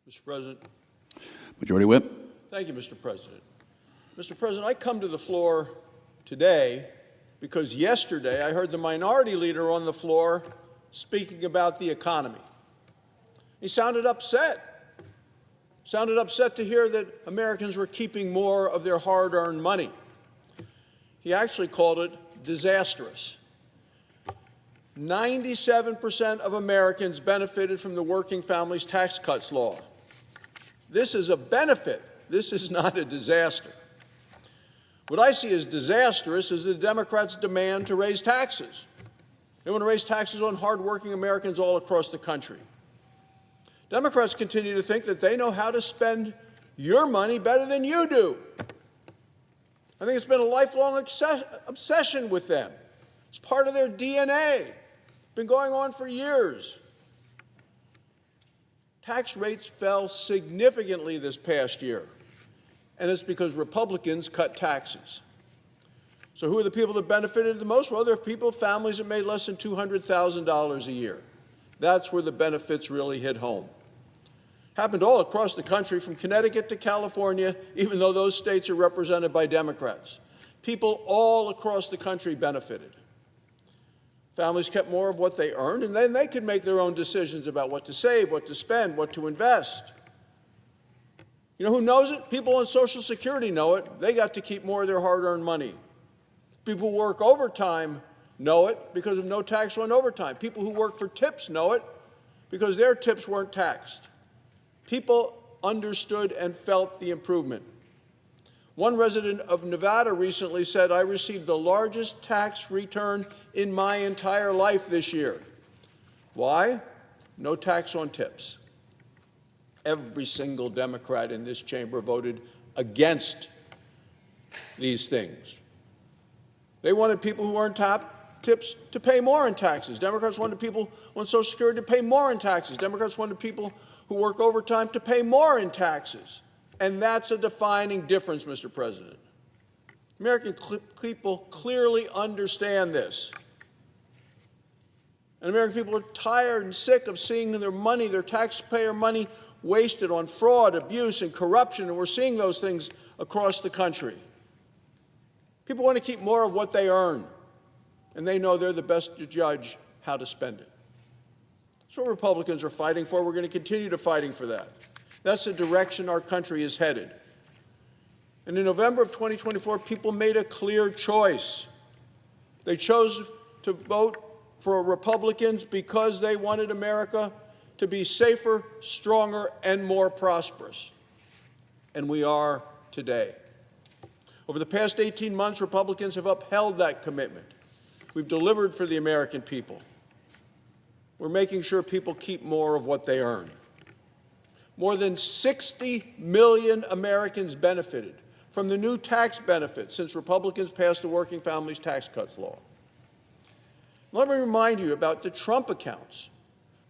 Mr. President. Majority Whip. Thank you, Mr. President. Mr. President, I come to the floor today because yesterday I heard the minority leader on the floor speaking about the economy. He sounded upset to hear that Americans were keeping more of their hard-earned money. He actually called it disastrous. 97% of Americans benefited from the Working Families Tax Cuts law. This is a benefit. This is not a disaster. What I see as disastrous is the Democrats' demand to raise taxes. They want to raise taxes on hardworking Americans all across the country. Democrats continue to think that they know how to spend your money better than you do. I think it's been a lifelong obsession with them. It's part of their DNA. It's been going on for years. Tax rates fell significantly this past year, and it's because Republicans cut taxes. So who are the people that benefited the most? Well, there are people, families that made less than $200,000 a year. That's where the benefits really hit home. Happened all across the country, from Connecticut to California, even though those states are represented by Democrats. People all across the country benefited. Families kept more of what they earned, and then they could make their own decisions about what to save, what to spend, what to invest. You know who knows it? People on Social Security know it. They got to keep more of their hard-earned money. People who work overtime know it because of no tax on overtime. People who work for tips know it because their tips weren't taxed. People understood and felt the improvement. One resident of Nevada recently said, "I received the largest tax return in my entire life this year." Why? No tax on tips. Every single Democrat in this chamber voted against these things. They wanted people who earned top tips to pay more in taxes. Democrats wanted people on Social Security to pay more in taxes. Democrats wanted people who work overtime to pay more in taxes. And that's a defining difference, Mr. President. American people clearly understand this. And American people are tired and sick of seeing their money, their taxpayer money, wasted on fraud, abuse, and corruption, and we're seeing those things across the country. People want to keep more of what they earn, and they know they're the best to judge how to spend it. That's what Republicans are fighting for. We're going to continue to fighting for that. That's the direction our country is headed. And in November of 2024, people made a clear choice. They chose to vote for Republicans because they wanted America to be safer, stronger, and more prosperous. And we are today. Over the past 18 months, Republicans have upheld that commitment. We've delivered for the American people. We're making sure people keep more of what they earn. More than 60 million Americans benefited from the new tax benefits since Republicans passed the Working Families Tax Cuts law. Let me remind you about the Trump accounts.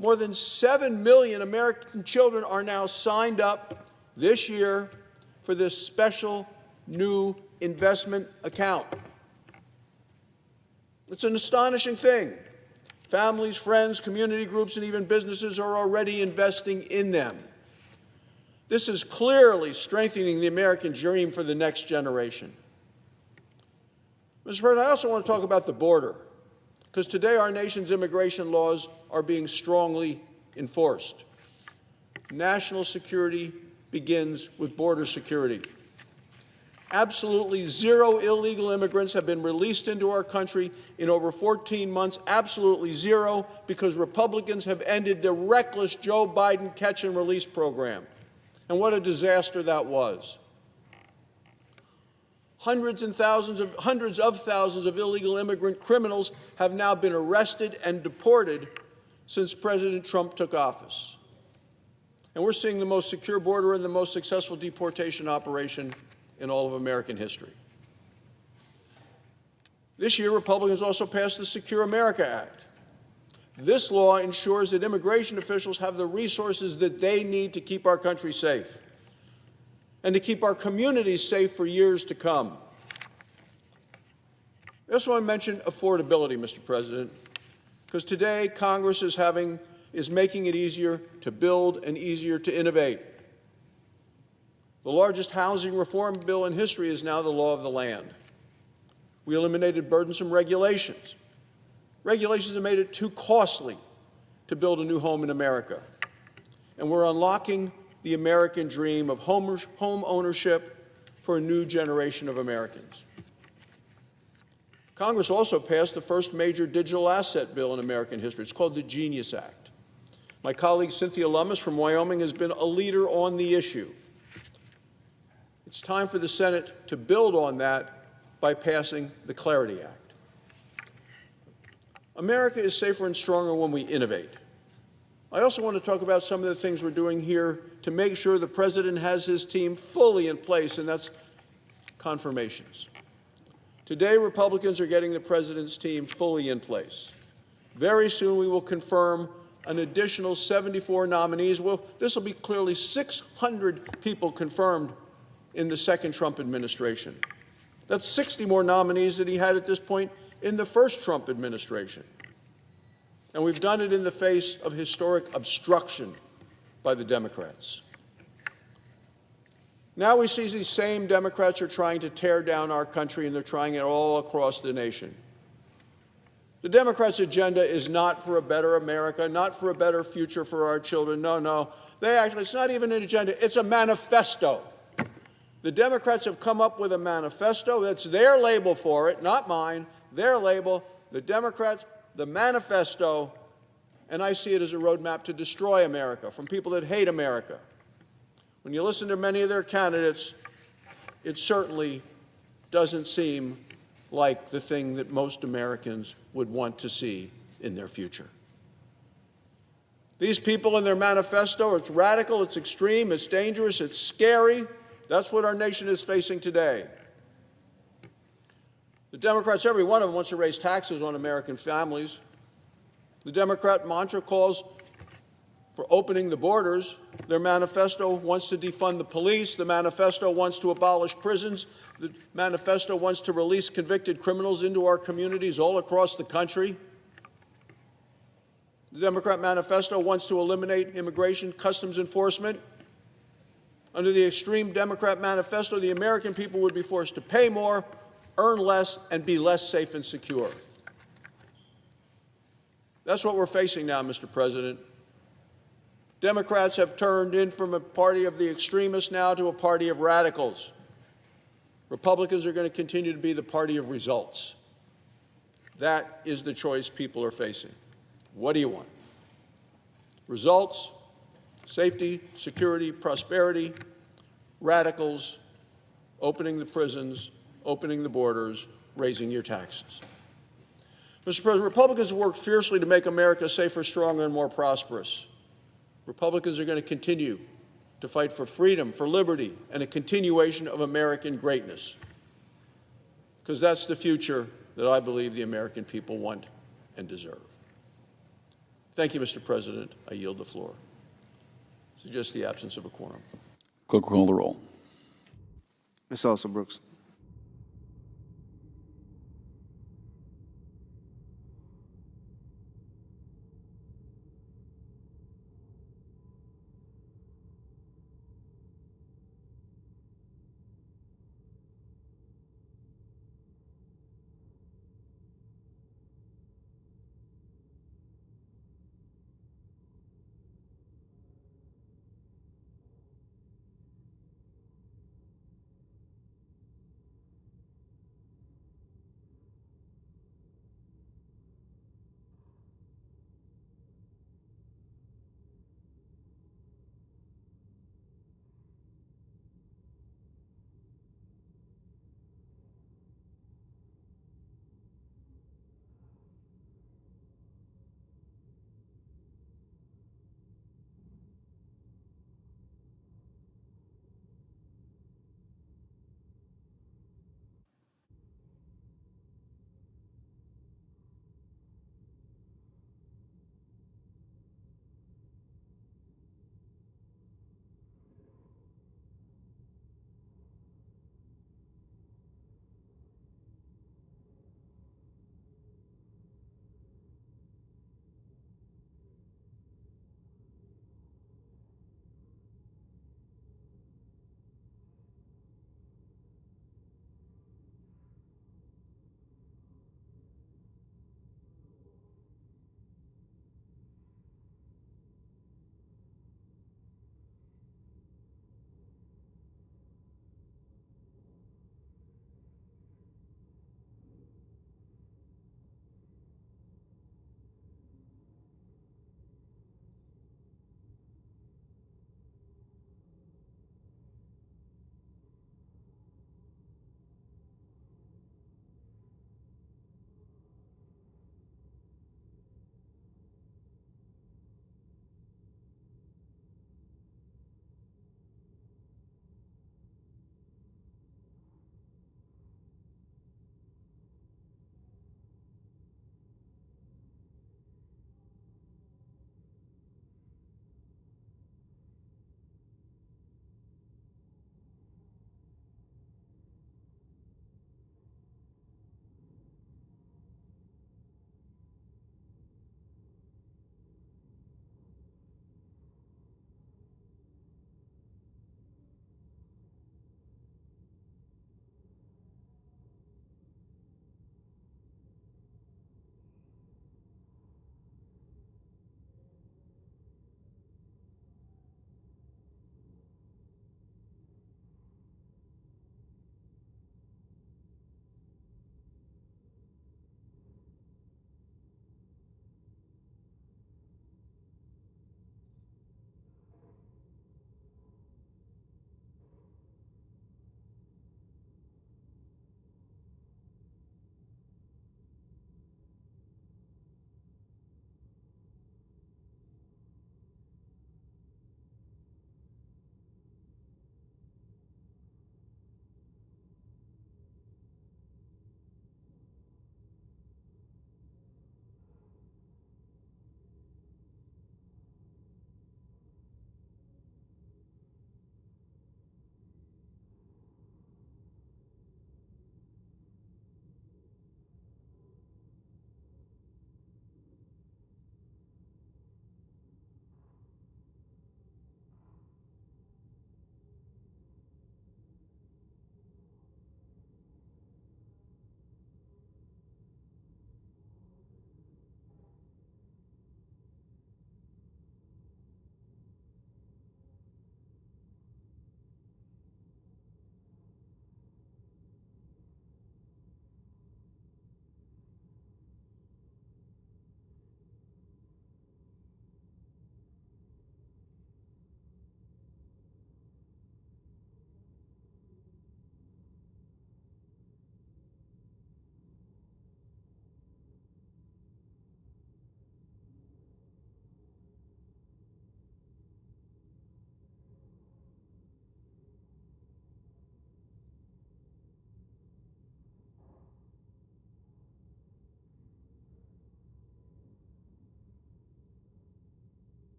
More than 7 million American children are now signed up this year for this special new investment account. It's an astonishing thing. Families, friends, community groups, and even businesses are already investing in them. This is clearly strengthening the American dream for the next generation. Mr. President, I also want to talk about the border, because today our nation's immigration laws are being strongly enforced. National security begins with border security. Absolutely zero illegal immigrants have been released into our country in over 14 months, absolutely zero, because Republicans have ended the reckless Joe Biden catch-and-release program. And what a disaster that was. Hundreds of thousands of illegal immigrant criminals have now been arrested and deported since President Trump took office. And we're seeing the most secure border and the most successful deportation operation in all of American history. This year, Republicans also passed the Secure America Act. This law ensures that immigration officials have the resources that they need to keep our country safe and to keep our communities safe for years to come. I also want to mention affordability, Mr. President, because today Congress is making it easier to build and easier to innovate. The largest housing reform bill in history is now the law of the land. We eliminated burdensome regulations. Regulations that made it too costly to build a new home in America. And we're unlocking the American dream of home ownership for a new generation of Americans. Congress also passed the first major digital asset bill in American history. It's called the Genius Act. My colleague Cynthia Lummis from Wyoming has been a leader on the issue. It's time for the Senate to build on that by passing the Clarity Act. America is safer and stronger when we innovate. I also want to talk about some of the things we're doing here to make sure the President has his team fully in place, and that's confirmations. Today, Republicans are getting the President's team fully in place. Very soon, we will confirm an additional 74 nominees. Well, this will be clearly 600 people confirmed in the second Trump administration. That's 60 more nominees than he had at this point in the first Trump administration. And we've done it in the face of historic obstruction by the Democrats. Now we see these same Democrats are trying to tear down our country, and they're trying it all across the nation. The Democrats' agenda is not for a better America, not for a better future for our children. No, no. It's not even an agenda. It's a manifesto. The Democrats have come up with a manifesto. That's their label for it, not mine. Their label, the Democrats, the manifesto, and I see it as a roadmap to destroy America from people that hate America. When you listen to many of their candidates, it certainly doesn't seem like the thing that most Americans would want to see in their future. These people in their manifesto, it's radical, it's extreme, it's dangerous, it's scary. That's what our nation is facing today. The Democrats, every one of them, wants to raise taxes on American families. The Democrat mantra calls for opening the borders. Their manifesto wants to defund the police. The manifesto wants to abolish prisons. The manifesto wants to release convicted criminals into our communities all across the country. The Democrat manifesto wants to eliminate immigration customs enforcement. Under the extreme Democrat manifesto, the American people would be forced to pay more, earn less, and be less safe and secure. That's what we're facing now, Mr. President. Democrats have turned in from a party of the extremists now to a party of radicals. Republicans are going to continue to be the party of results. That is the choice people are facing. What do you want? Results, safety, security, prosperity, radicals, opening the prisons, opening the borders, raising your taxes. Mr. President, Republicans have worked fiercely to make America safer, stronger, and more prosperous. Republicans are going to continue to fight for freedom, for liberty, and a continuation of American greatness, because that's the future that I believe the American people want and deserve. Thank you, Mr. President. I yield the floor. It's just the absence of a quorum. Clerk will call the roll. Ms. Elsa Brooks.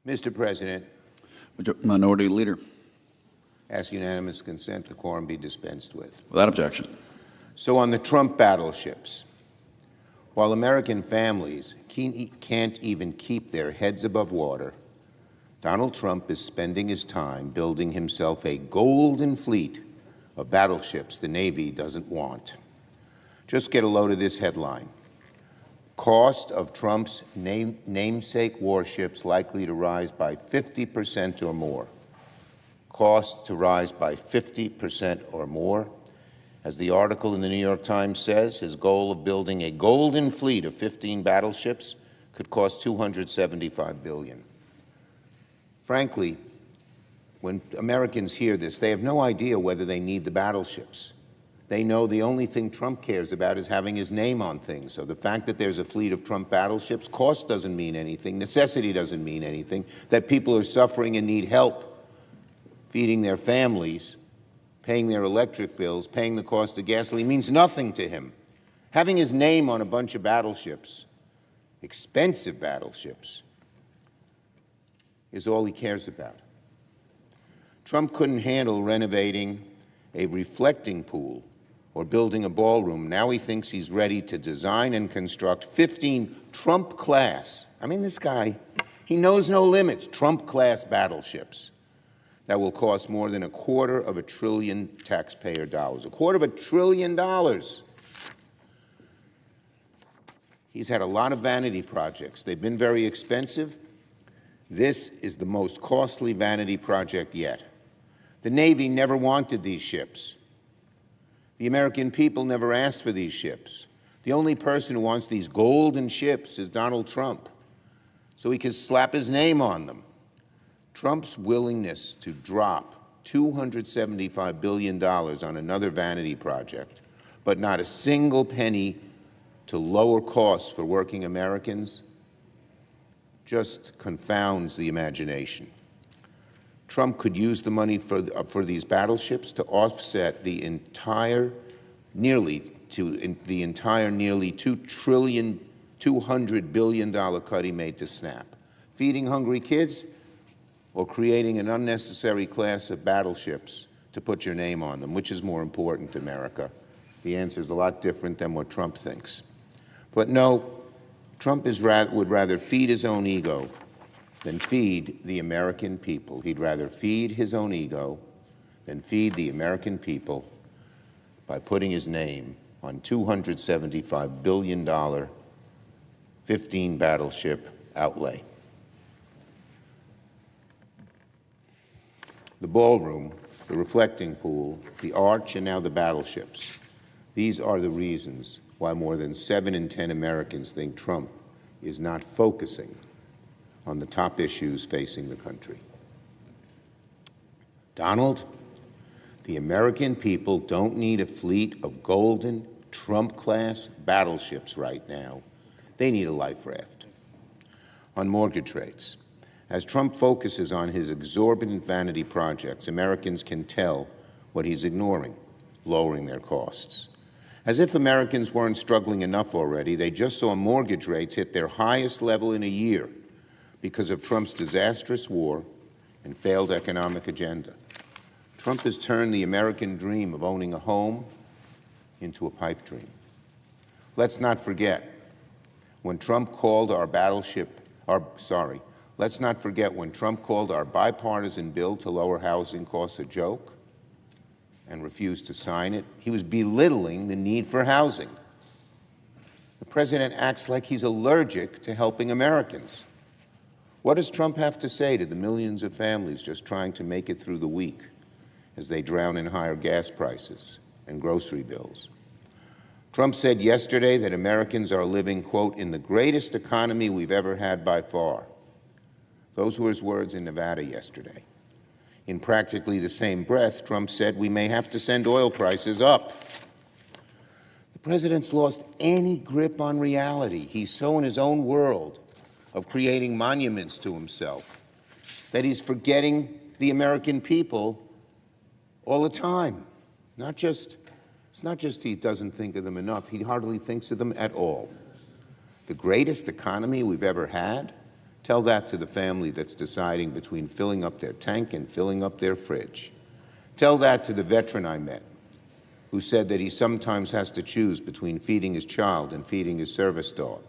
Mr. President, Minority Leader. ask unanimous consent the quorum be dispensed with. Without objection. So on the Trump battleships, while American families can't even keep their heads above water, Donald Trump is spending his time building himself a golden fleet of battleships the Navy doesn't want. Just get a load of this headline. Cost of Trump's namesake warships likely to rise by 50% or more. Cost to rise by 50% or more. As the article in the New York Times says, his goal of building a golden fleet of 15 battleships could cost $275 billion. Frankly, when Americans hear this, they have no idea whether they need the battleships. They know the only thing Trump cares about is having his name on things. So the fact that there's a fleet of Trump battleships, cost doesn't mean anything, necessity doesn't mean anything, that people are suffering and need help feeding their families, paying their electric bills, paying the cost of gasoline means nothing to him. Having his name on a bunch of battleships, expensive battleships, is all he cares about. Trump couldn't handle renovating a reflecting pool or building a ballroom. Now he thinks he's ready to design and construct 15 Trump-class, I mean, this guy, he knows no limits, Trump-class battleships that will cost more than $250 billion taxpayer dollars. $250 billion. He's had a lot of vanity projects. They've been very expensive. This is the most costly vanity project yet. The Navy never wanted these ships. The American people never asked for these ships. The only person who wants these golden ships is Donald Trump, so he can slap his name on them. Trump's willingness to drop $275 billion on another vanity project, but not a single penny to lower costs for working Americans, just confounds the imagination. Trump could use the money for these battleships to offset the entire nearly $200 billion cut he made to SNAP. Feeding hungry kids or creating an unnecessary class of battleships to put your name on them, which is more important to America? The answer is a lot different than what Trump thinks. But no, Trump would rather feed his own ego than feed the American people. He'd rather feed his own ego than feed the American people by putting his name on $275 billion 15 battleship outlay. The ballroom, the reflecting pool, the arch, and now the battleships. These are the reasons why more than 7 in 10 Americans think Trump is not focusing on the top issues facing the country. Donald, the American people don't need a fleet of golden Trump-class battleships right now. They need a life raft. On mortgage rates, as Trump focuses on his exorbitant vanity projects, Americans can tell what he's ignoring, lowering their costs. As if Americans weren't struggling enough already, they just saw mortgage rates hit their highest level in a year because of Trump's disastrous war and failed economic agenda. Trump has turned the American dream of owning a home into a pipe dream. Let's not forget when Trump called our bipartisan bill to lower housing costs a joke and refused to sign it. He was belittling the need for housing. The president acts like he's allergic to helping Americans. What does Trump have to say to the millions of families just trying to make it through the week as they drown in higher gas prices and grocery bills? Trump said yesterday that Americans are living, quote, in the greatest economy we've ever had by far. Those were his words in Nevada yesterday. In practically the same breath, Trump said we may have to send oil prices up. The president's lost any grip on reality. He's so in his own world of creating monuments to himself that he's forgetting the American people all the time. It's not just he doesn't think of them enough, he hardly thinks of them at all. The greatest economy we've ever had? Tell that to the family that's deciding between filling up their tank and filling up their fridge. Tell that to the veteran I met who said that he sometimes has to choose between feeding his child and feeding his service dog.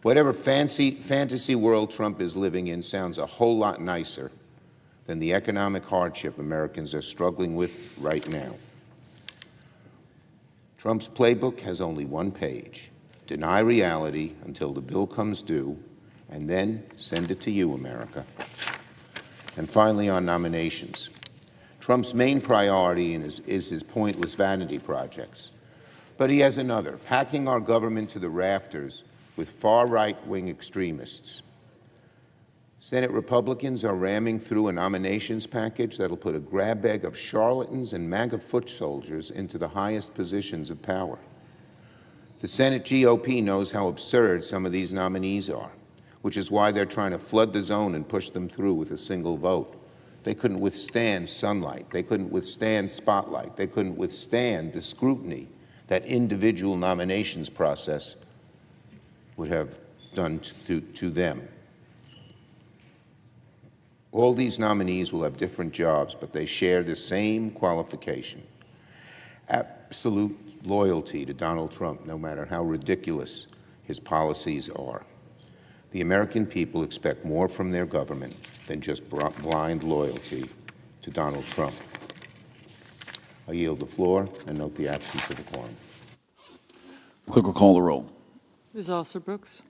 Whatever fantasy world Trump is living in sounds a whole lot nicer than the economic hardship Americans are struggling with right now. Trump's playbook has only one page: deny reality until the bill comes due, and then send it to you, America. And finally, on nominations. Trump's main priority is his pointless vanity projects. But he has another: hacking our government to the rafters with far-right-wing extremists. Senate Republicans are ramming through a nominations package that'll put a grab bag of charlatans and MAGA foot soldiers into the highest positions of power. The Senate GOP knows how absurd some of these nominees are, which is why they're trying to flood the zone and push them through with a single vote. They couldn't withstand sunlight. They couldn't withstand spotlight. They couldn't withstand the scrutiny that individual nominations process would have done to them. All these nominees will have different jobs, but they share the same qualification: absolute loyalty to Donald Trump, no matter how ridiculous his policies are. The American people expect more from their government than just blind loyalty to Donald Trump. I yield the floor and note the absence of a quorum. Clerk will call the roll. Ms. Alston-Brooks.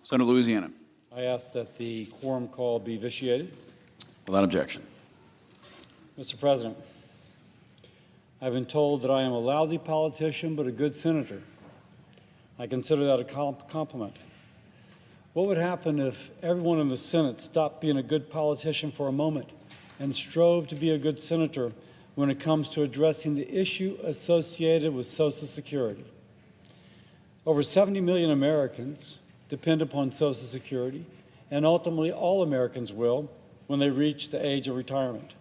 Senator Louisiana. I ask that the quorum call be vitiated. Without objection. Mr. President, I've been told that I am a lousy politician but a good senator. I consider that a compliment. What would happen if everyone in the Senate stopped being a good politician for a moment and strove to be a good senator when it comes to addressing the issue associated with Social Security? Over 70 million Americans depend upon Social Security, and ultimately all Americans will when they reach the age of retirement.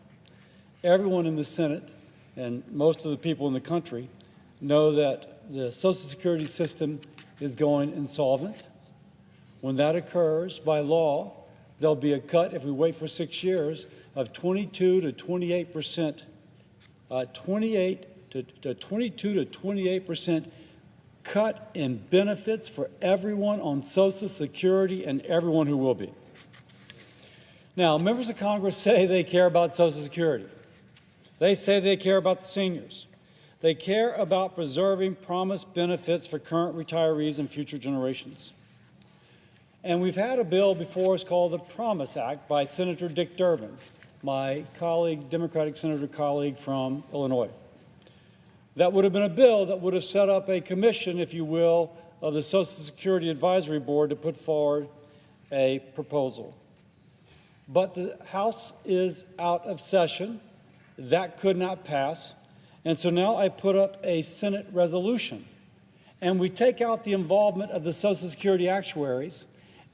Everyone in the Senate and most of the people in the country know that the Social Security system is going insolvent. When that occurs, by law, there'll be a cut, if we wait for 6 years, of 22 to 28%, 22 to 28% cut in benefits for everyone on Social Security and everyone who will be. Now, members of Congress say they care about Social Security. They say they care about the seniors. They care about preserving promised benefits for current retirees and future generations. And we've had a bill before us called the Promise Act by Senator Dick Durbin, my colleague, Democratic senator colleague from Illinois. That would have been a bill that would have set up a commission, if you will, of the Social Security Advisory Board to put forward a proposal. But the House is out of session. That could not pass. And so now I put up a Senate resolution. And we take out the involvement of the Social Security actuaries,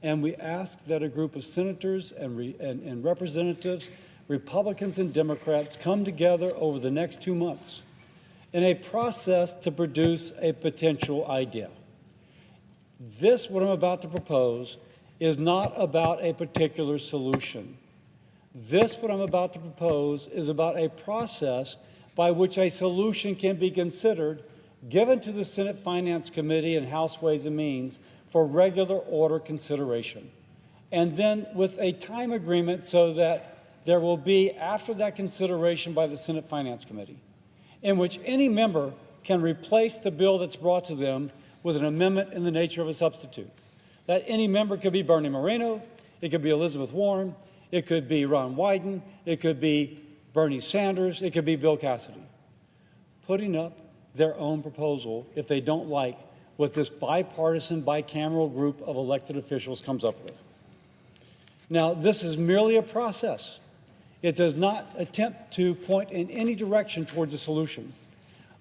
and we ask that a group of senators and representatives, Republicans and Democrats, come together over the next 2 months in a process to produce a potential idea. This, what I'm about to propose, is not about a particular solution. This, what I'm about to propose, is about a process by which a solution can be considered, given to the Senate Finance Committee and House Ways and Means for regular order consideration. And then with a time agreement so that there will be, after that consideration by the Senate Finance Committee, in which any member can replace the bill that's brought to them with an amendment in the nature of a substitute. That any member could be Bernie Moreno, it could be Elizabeth Warren, it could be Ron Wyden, it could be Bernie Sanders, it could be Bill Cassidy, putting up their own proposal if they don't like what this bipartisan, bicameral group of elected officials comes up with. Now, this is merely a process. It does not attempt to point in any direction towards a solution.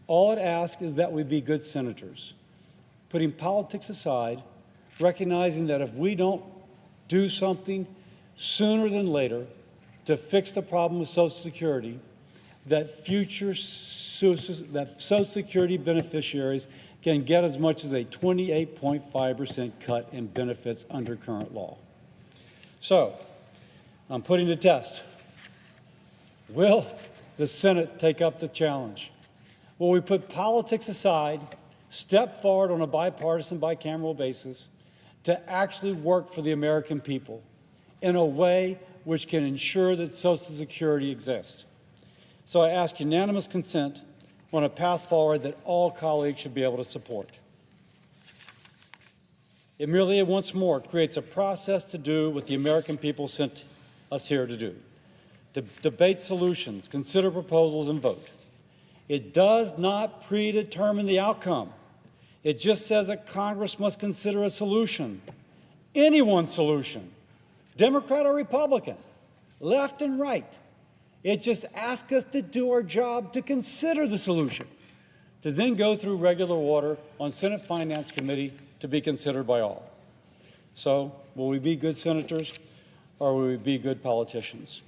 All it asks is that we be good senators, putting politics aside, recognizing that if we don't do something sooner than later to fix the problem with Social Security, that Social Security beneficiaries can get as much as a 28.5% cut in benefits under current law. So, I'm putting to test. Will the Senate take up the challenge? Will we put politics aside, step forward on a bipartisan, bicameral basis to actually work for the American people in a way which can ensure that Social Security exists? So I ask unanimous consent on a path forward that all colleagues should be able to support. It merely, once more, creates a process to do what the American people sent us here to do: to debate solutions, consider proposals, and vote. It does not predetermine the outcome. It just says that Congress must consider a solution, anyone's solution, Democrat or Republican, left and right. It just asks us to do our job to consider the solution, to then go through regular order on Senate Finance Committee to be considered by all. So, will we be good senators, or will we be good politicians?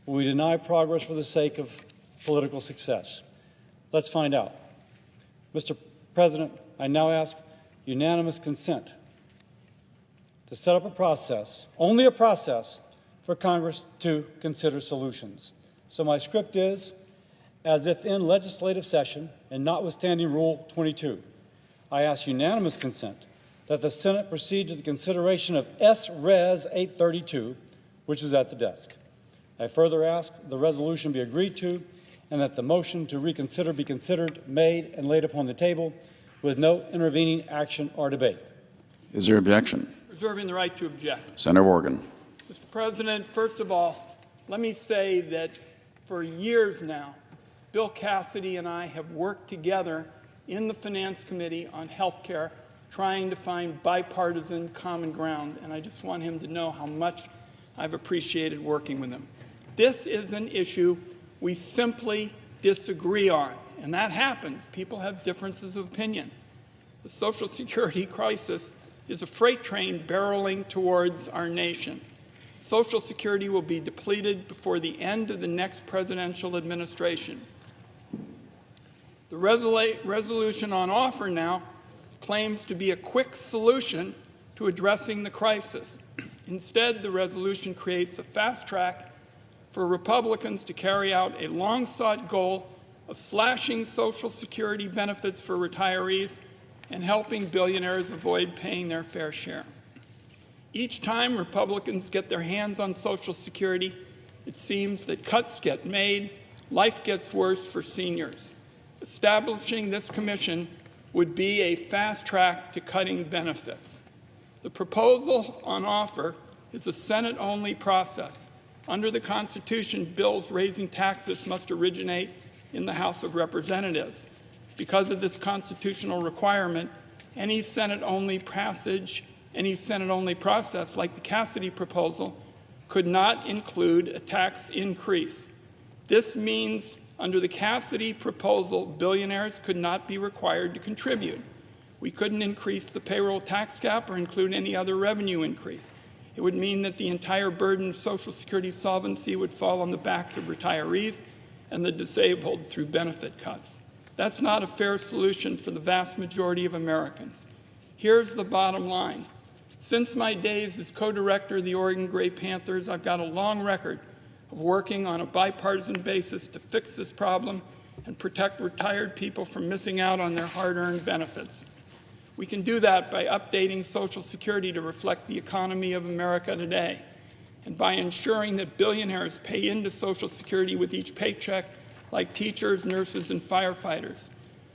Will we deny progress for the sake of political success? Let's find out. Mr. President, I now ask unanimous consent to set up a process, only a process, for Congress to consider solutions. So my script is, as if in legislative session and notwithstanding Rule 22, I ask unanimous consent that the Senate proceed to the consideration of S-Res 832, which is at the desk. I further ask the resolution be agreed to and that the motion to reconsider be considered, made, and laid upon the table with no intervening action or debate. Is there objection? Reserving the right to object. Senator Morgan. Mr. President, first of all, let me say that for years now, Bill Cassidy and I have worked together in the Finance Committee on health care, trying to find bipartisan common ground, and I just want him to know how much I've appreciated working with him. This is an issue we simply disagree on, and that happens. People have differences of opinion. The Social Security crisis is a freight train barreling towards our nation. Social Security will be depleted before the end of the next presidential administration. The resolution on offer now claims to be a quick solution to addressing the crisis. Instead, the resolution creates a fast track for Republicans to carry out a long-sought goal of slashing Social Security benefits for retirees and helping billionaires avoid paying their fair share. Each time Republicans get their hands on Social Security, it seems that cuts get made, life gets worse for seniors. Establishing this commission would be a fast track to cutting benefits. The proposal on offer is a Senate-only process. Under the Constitution, bills raising taxes must originate in the House of Representatives. Because of this constitutional requirement, any Senate-only process, like the Cassidy proposal, could not include a tax increase. This means under the Cassidy proposal, billionaires could not be required to contribute. We couldn't increase the payroll tax cap or include any other revenue increase. It would mean that the entire burden of Social Security solvency would fall on the backs of retirees and the disabled through benefit cuts. That's not a fair solution for the vast majority of Americans. Here's the bottom line. Since my days as co-director of the Oregon Gray Panthers, I've got a long record of working on a bipartisan basis to fix this problem and protect retired people from missing out on their hard-earned benefits. We can do that by updating Social Security to reflect the economy of America today, and by ensuring that billionaires pay into Social Security with each paycheck, like teachers, nurses, and firefighters.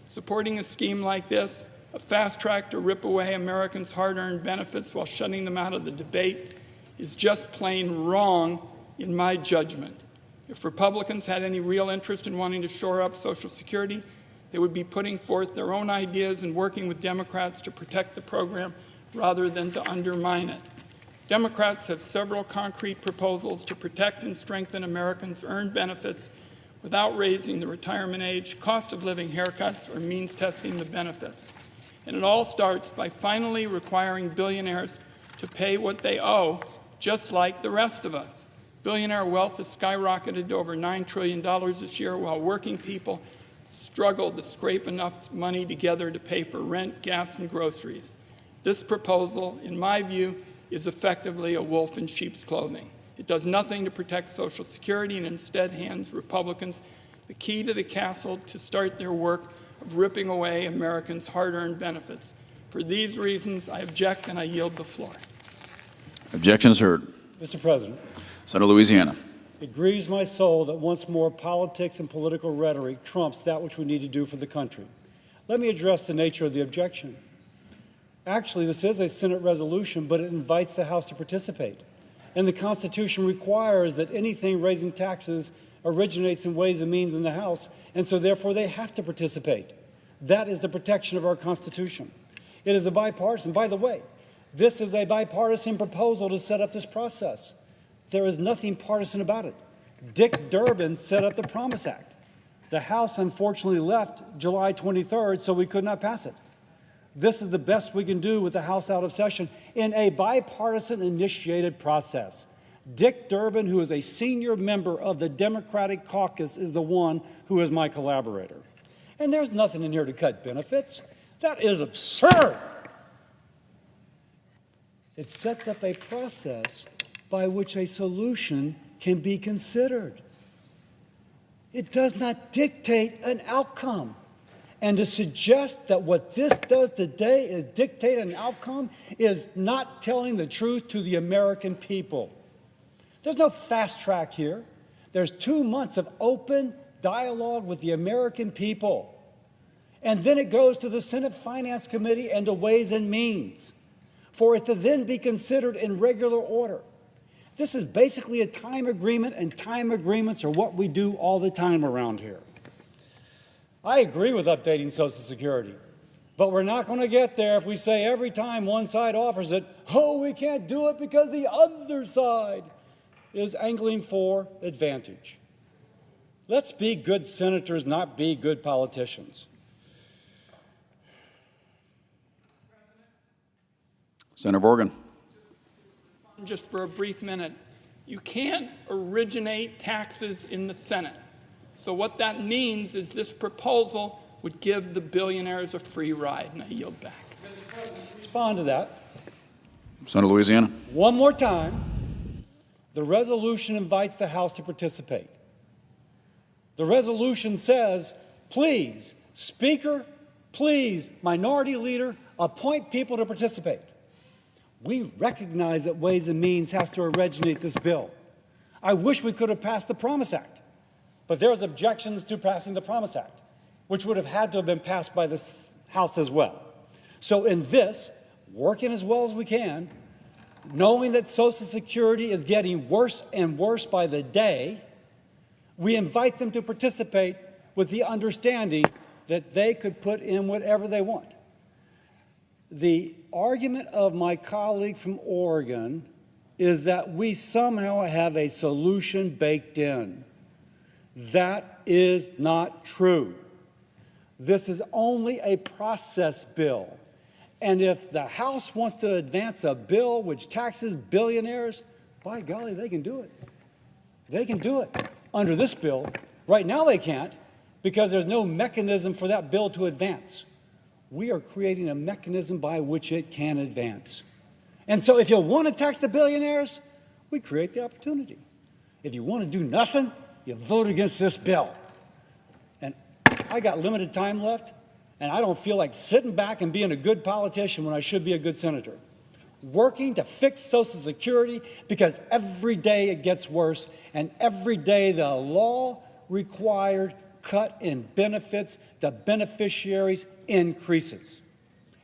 Supporting a scheme like this, a fast track to rip away Americans' hard-earned benefits while shutting them out of the debate, is just plain wrong in my judgment. If Republicans had any real interest in wanting to shore up Social Security, they would be putting forth their own ideas and working with Democrats to protect the program rather than to undermine it. Democrats have several concrete proposals to protect and strengthen Americans' earned benefits without raising the retirement age, cost of living haircuts, or means testing the benefits. And it all starts by finally requiring billionaires to pay what they owe, just like the rest of us. Billionaire wealth has skyrocketed to over $9 trillion this year, while working people struggle to scrape enough money together to pay for rent, gas, and groceries. This proposal, in my view, is effectively a wolf in sheep's clothing. It does nothing to protect Social Security and instead hands Republicans the key to the castle to start their work of ripping away Americans' hard-earned benefits. For these reasons, I object and I yield the floor. Objection is heard. Mr. President, Senator Louisiana. it grieves my soul that once more politics and political rhetoric trumps that which we need to do for the country. Let me address the nature of the objection. Actually, this is a Senate resolution, but it invites the House to participate. And the Constitution requires that anything raising taxes originates in Ways and Means in the House, and so therefore they have to participate. That is the protection of our Constitution. It is a bipartisan. By the way, this is a bipartisan proposal to set up this process. There is nothing partisan about it. Dick Durbin set up the Promise Act. The House unfortunately left July 23rd, so we could not pass it. This is the best we can do with the House out of session in a bipartisan initiated process. Dick Durbin, who is a senior member of the Democratic caucus, is the one who is my collaborator. And there's nothing in here to cut benefits. That is absurd. It sets up a process by which a solution can be considered. It does not dictate an outcome. And to suggest that what this does today is dictate an outcome is not telling the truth to the American people. There's no fast track here. There's 2 months of open dialogue with the American people. And then it goes to the Senate Finance Committee and to Ways and Means for it to then be considered in regular order. This is basically a time agreement, and time agreements are what we do all the time around here. I agree with updating Social Security, but we're not going to get there if we say every time one side offers it, oh, we can't do it because the other side is angling for advantage. Let's be good senators, not be good politicians. Senator Morgan. Just for a brief minute, you can't originate taxes in the Senate. So what that means is this proposal would give the billionaires a free ride, and I yield back. Mr. President, respond to that. Senator Louisiana. One more time, the resolution invites the House to participate. The resolution says, please, Speaker, please, Minority Leader, appoint people to participate. We recognize that Ways and Means has to originate this bill. I wish we could have passed the Promise Act, but there's objections to passing the Promise Act. which would have had to have been passed by the House as well. So in this, working as well as we can, knowing that Social Security is getting worse and worse by the day, we invite them to participate with the understanding that they could put in whatever they want. The argument of my colleague from Oregon is that we somehow have a solution baked in. That is not true. This is only a process bill. And if the House wants to advance a bill which taxes billionaires, by golly, they can do it. They can do it under this bill. Right now they can't because there's no mechanism for that bill to advance. We are creating a mechanism by which it can advance. And so if you want to tax the billionaires, we create the opportunity. If you want to do nothing, you vote against this bill. And I got limited time left, and I don't feel like sitting back and being a good politician when I should be a good senator. Working to fix Social Security because every day it gets worse, and every day the law-required cut in benefits to beneficiaries increases.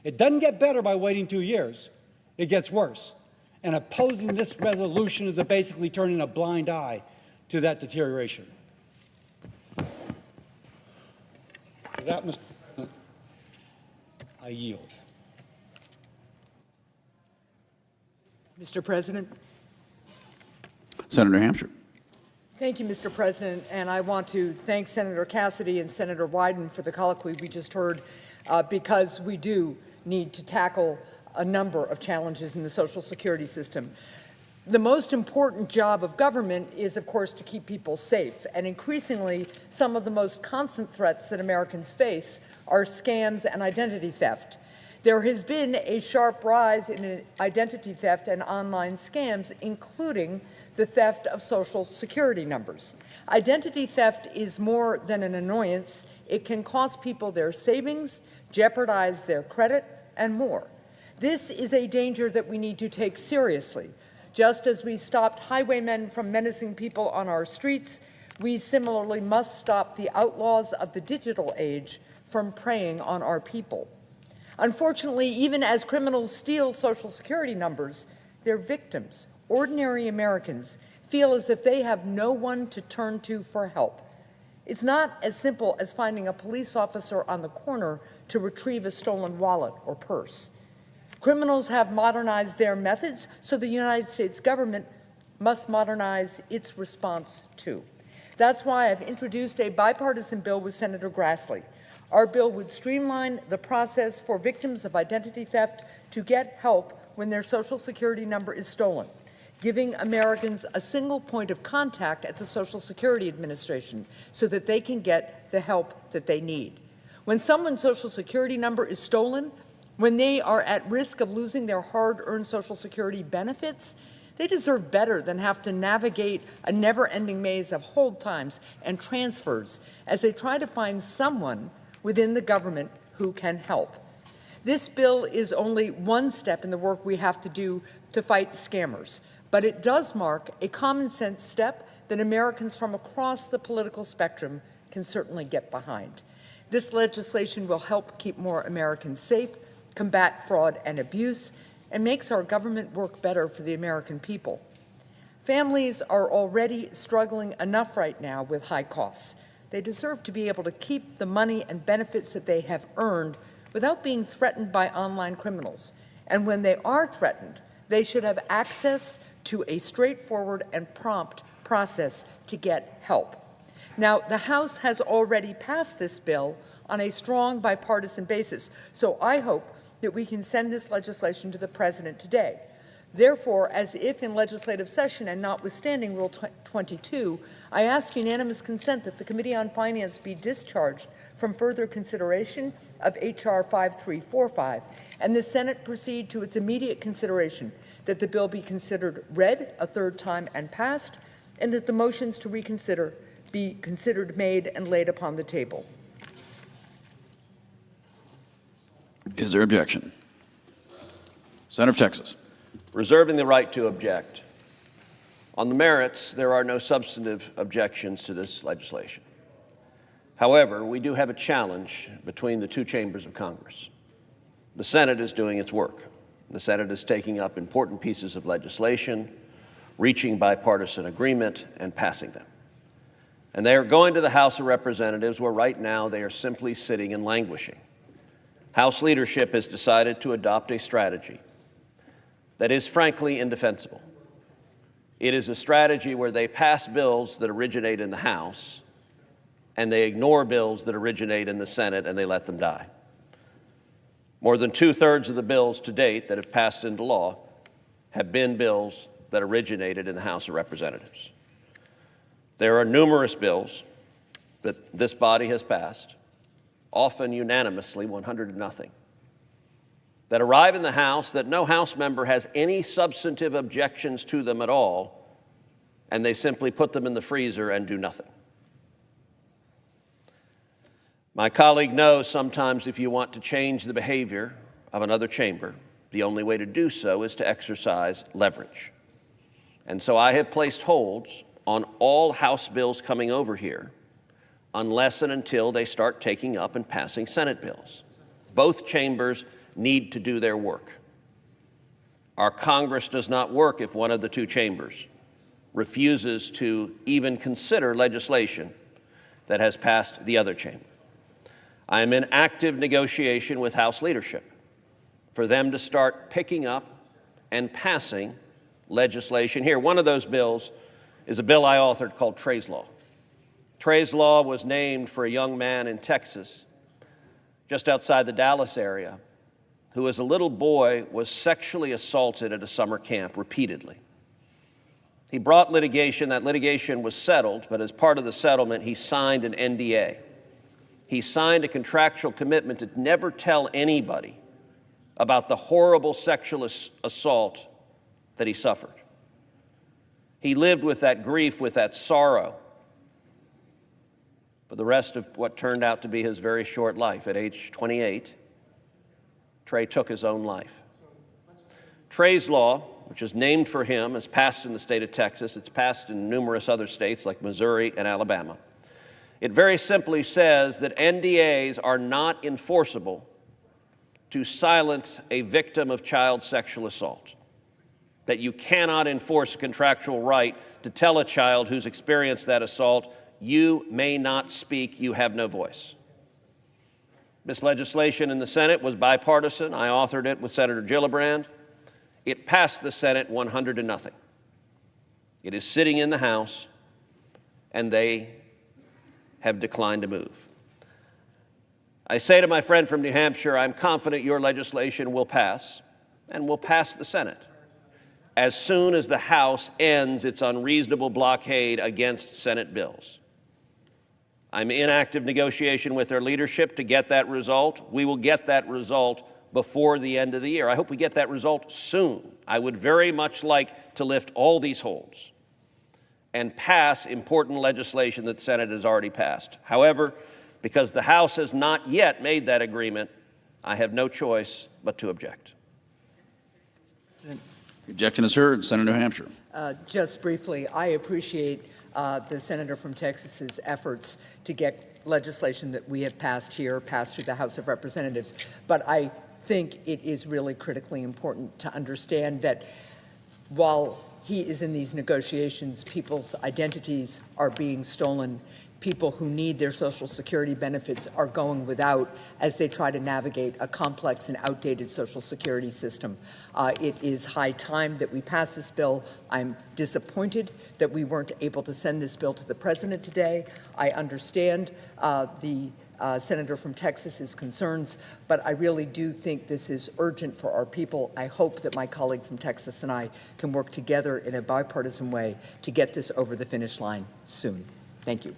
It doesn't get better by waiting 2 years. It gets worse. And opposing this resolution is basically turning a blind eye to that deterioration. With that, Mr. President, I yield. Mr. President. Senator Hampshire. Thank you, Mr. President, and I want to thank Senator Cassidy and Senator Wyden for the colloquy we just heard, because we do need to tackle a number of challenges in the Social Security system. The most important job of government is, of course, to keep people safe, and increasingly, some of the most constant threats that Americans face are scams and identity theft. There has been a sharp rise in identity theft and online scams, including the theft of Social Security numbers. Identity theft is more than an annoyance. It can cost people their savings, jeopardize their credit, and more. This is a danger that we need to take seriously. Just as we stopped highwaymen from menacing people on our streets, we similarly must stop the outlaws of the digital age from preying on our people. Unfortunately, even as criminals steal Social Security numbers, their victims, ordinary Americans, feel as if they have no one to turn to for help. It's not as simple as finding a police officer on the corner to retrieve a stolen wallet or purse. Criminals have modernized their methods, so the United States government must modernize its response too. That's why I've introduced a bipartisan bill with Senator Grassley. Our bill would streamline the process for victims of identity theft to get help when their Social Security number is stolen, giving Americans a single point of contact at the Social Security Administration so that they can get the help that they need. When someone's Social Security number is stolen, when they are at risk of losing their hard-earned Social Security benefits, they deserve better than have to navigate a never-ending maze of hold times and transfers as they try to find someone within the government who can help. This bill is only one step in the work we have to do to fight scammers, but it does mark a common-sense step that Americans from across the political spectrum can certainly get behind. This legislation will help keep more Americans safe, combat fraud and abuse, and makes our government work better for the American people. Families are already struggling enough right now with high costs. They deserve to be able to keep the money and benefits that they have earned without being threatened by online criminals. And when they are threatened, they should have access to a straightforward and prompt process to get help. Now, the House has already passed this bill on a strong bipartisan basis, so I hope that we can send this legislation to the President today. Therefore, as if in legislative session and notwithstanding Rule 22, I ask unanimous consent that the Committee on Finance be discharged from further consideration of H.R. 5345, and the Senate proceed to its immediate consideration, that the bill be considered read a third time and passed, and that the motions to reconsider be considered made and laid upon the table. Is there objection? Senator of Texas. Reserving the right to object. On the merits, there are no substantive objections to this legislation. However, we do have a challenge between the two chambers of Congress. The Senate is doing its work. The Senate is taking up important pieces of legislation, reaching bipartisan agreement, and passing them. And they are going to the House of Representatives, where right now they are simply sitting and languishing. House leadership has decided to adopt a strategy that is frankly indefensible. It is a strategy where they pass bills that originate in the House, and they ignore bills that originate in the Senate, and they let them die. More than 2/3 of the bills to date that have passed into law have been bills that originated in the House of Representatives. There are numerous bills that this body has passed, often unanimously, 100-0, that arrive in the House that no House member has any substantive objections to them at all, and they simply put them in the freezer and do nothing. My colleague knows sometimes if you want to change the behavior of another chamber, the only way to do so is to exercise leverage. And so I have placed holds on all House bills coming over here unless and until they start taking up and passing Senate bills. Both chambers need to do their work. Our Congress does not work if one of the two chambers refuses to even consider legislation that has passed the other chamber. I am in active negotiation with House leadership for them to start picking up and passing legislation here. One of those bills is a bill I authored called Trey's Law. Trey's Law was named for a young man in Texas, just outside the Dallas area, who as a little boy was sexually assaulted at a summer camp repeatedly. He brought litigation. That litigation was settled, but as part of the settlement, he signed an NDA. He signed a contractual commitment to never tell anybody about the horrible sexual assault that he suffered. He lived with that grief, with that sorrow, for the rest of what turned out to be his very short life. At age 28, Trey took his own life. Trey's Law, which is named for him, is passed in the state of Texas. It's passed in numerous other states like Missouri and Alabama. It very simply says that NDAs are not enforceable to silence a victim of child sexual assault, that you cannot enforce a contractual right to tell a child who's experienced that assault, you may not speak, you have no voice. This legislation in the Senate was bipartisan. I authored it with Senator Gillibrand. It passed the Senate 100-0. It is sitting in the House, and they have declined to move. I say to my friend from New Hampshire, I'm confident your legislation will pass, and will pass the Senate as soon as the House ends its unreasonable blockade against Senate bills. I'm in active negotiation with their leadership to get that result. We will get that result before the end of the year. I hope we get that result soon. I would very much like to lift all these holds and pass important legislation that the Senate has already passed. However, because the House has not yet made that agreement, I have no choice but to object. The objection is heard. Senator New Hampshire. Just briefly, I appreciate the senator from Texas's efforts to get legislation that we have passed here, passed through the House of Representatives. But I think it is really critically important to understand that while he is in these negotiations, people's identities are being stolen. People who need their Social Security benefits are going without as they try to navigate a complex and outdated Social Security system. It is high time that we pass this bill. I'm disappointed that we weren't able to send this bill to the President today. I understand the senator from Texas's concerns, but I really do think this is urgent for our people. I hope that my colleague from Texas and I can work together in a bipartisan way to get this over the finish line soon. Thank you.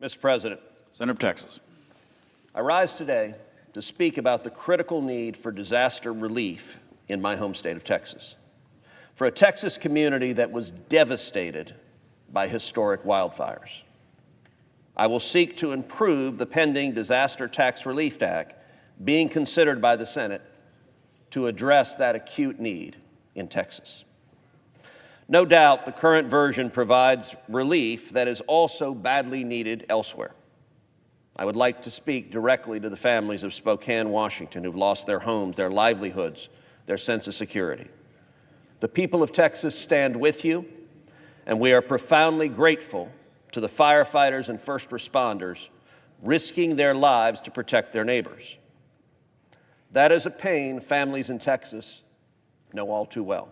Mr. President, Senator of Texas. I rise today to speak about the critical need for disaster relief in my home state of Texas, for a Texas community that was devastated by historic wildfires. I will seek to improve the pending Disaster Tax Relief Act being considered by the Senate to address that acute need in Texas. No doubt the current version provides relief that is also badly needed elsewhere. I would like to speak directly to the families of Spokane, Washington, who've lost their homes, their livelihoods, their sense of security. The people of Texas stand with you, and we are profoundly grateful to the firefighters and first responders risking their lives to protect their neighbors. That is a pain families in Texas know all too well.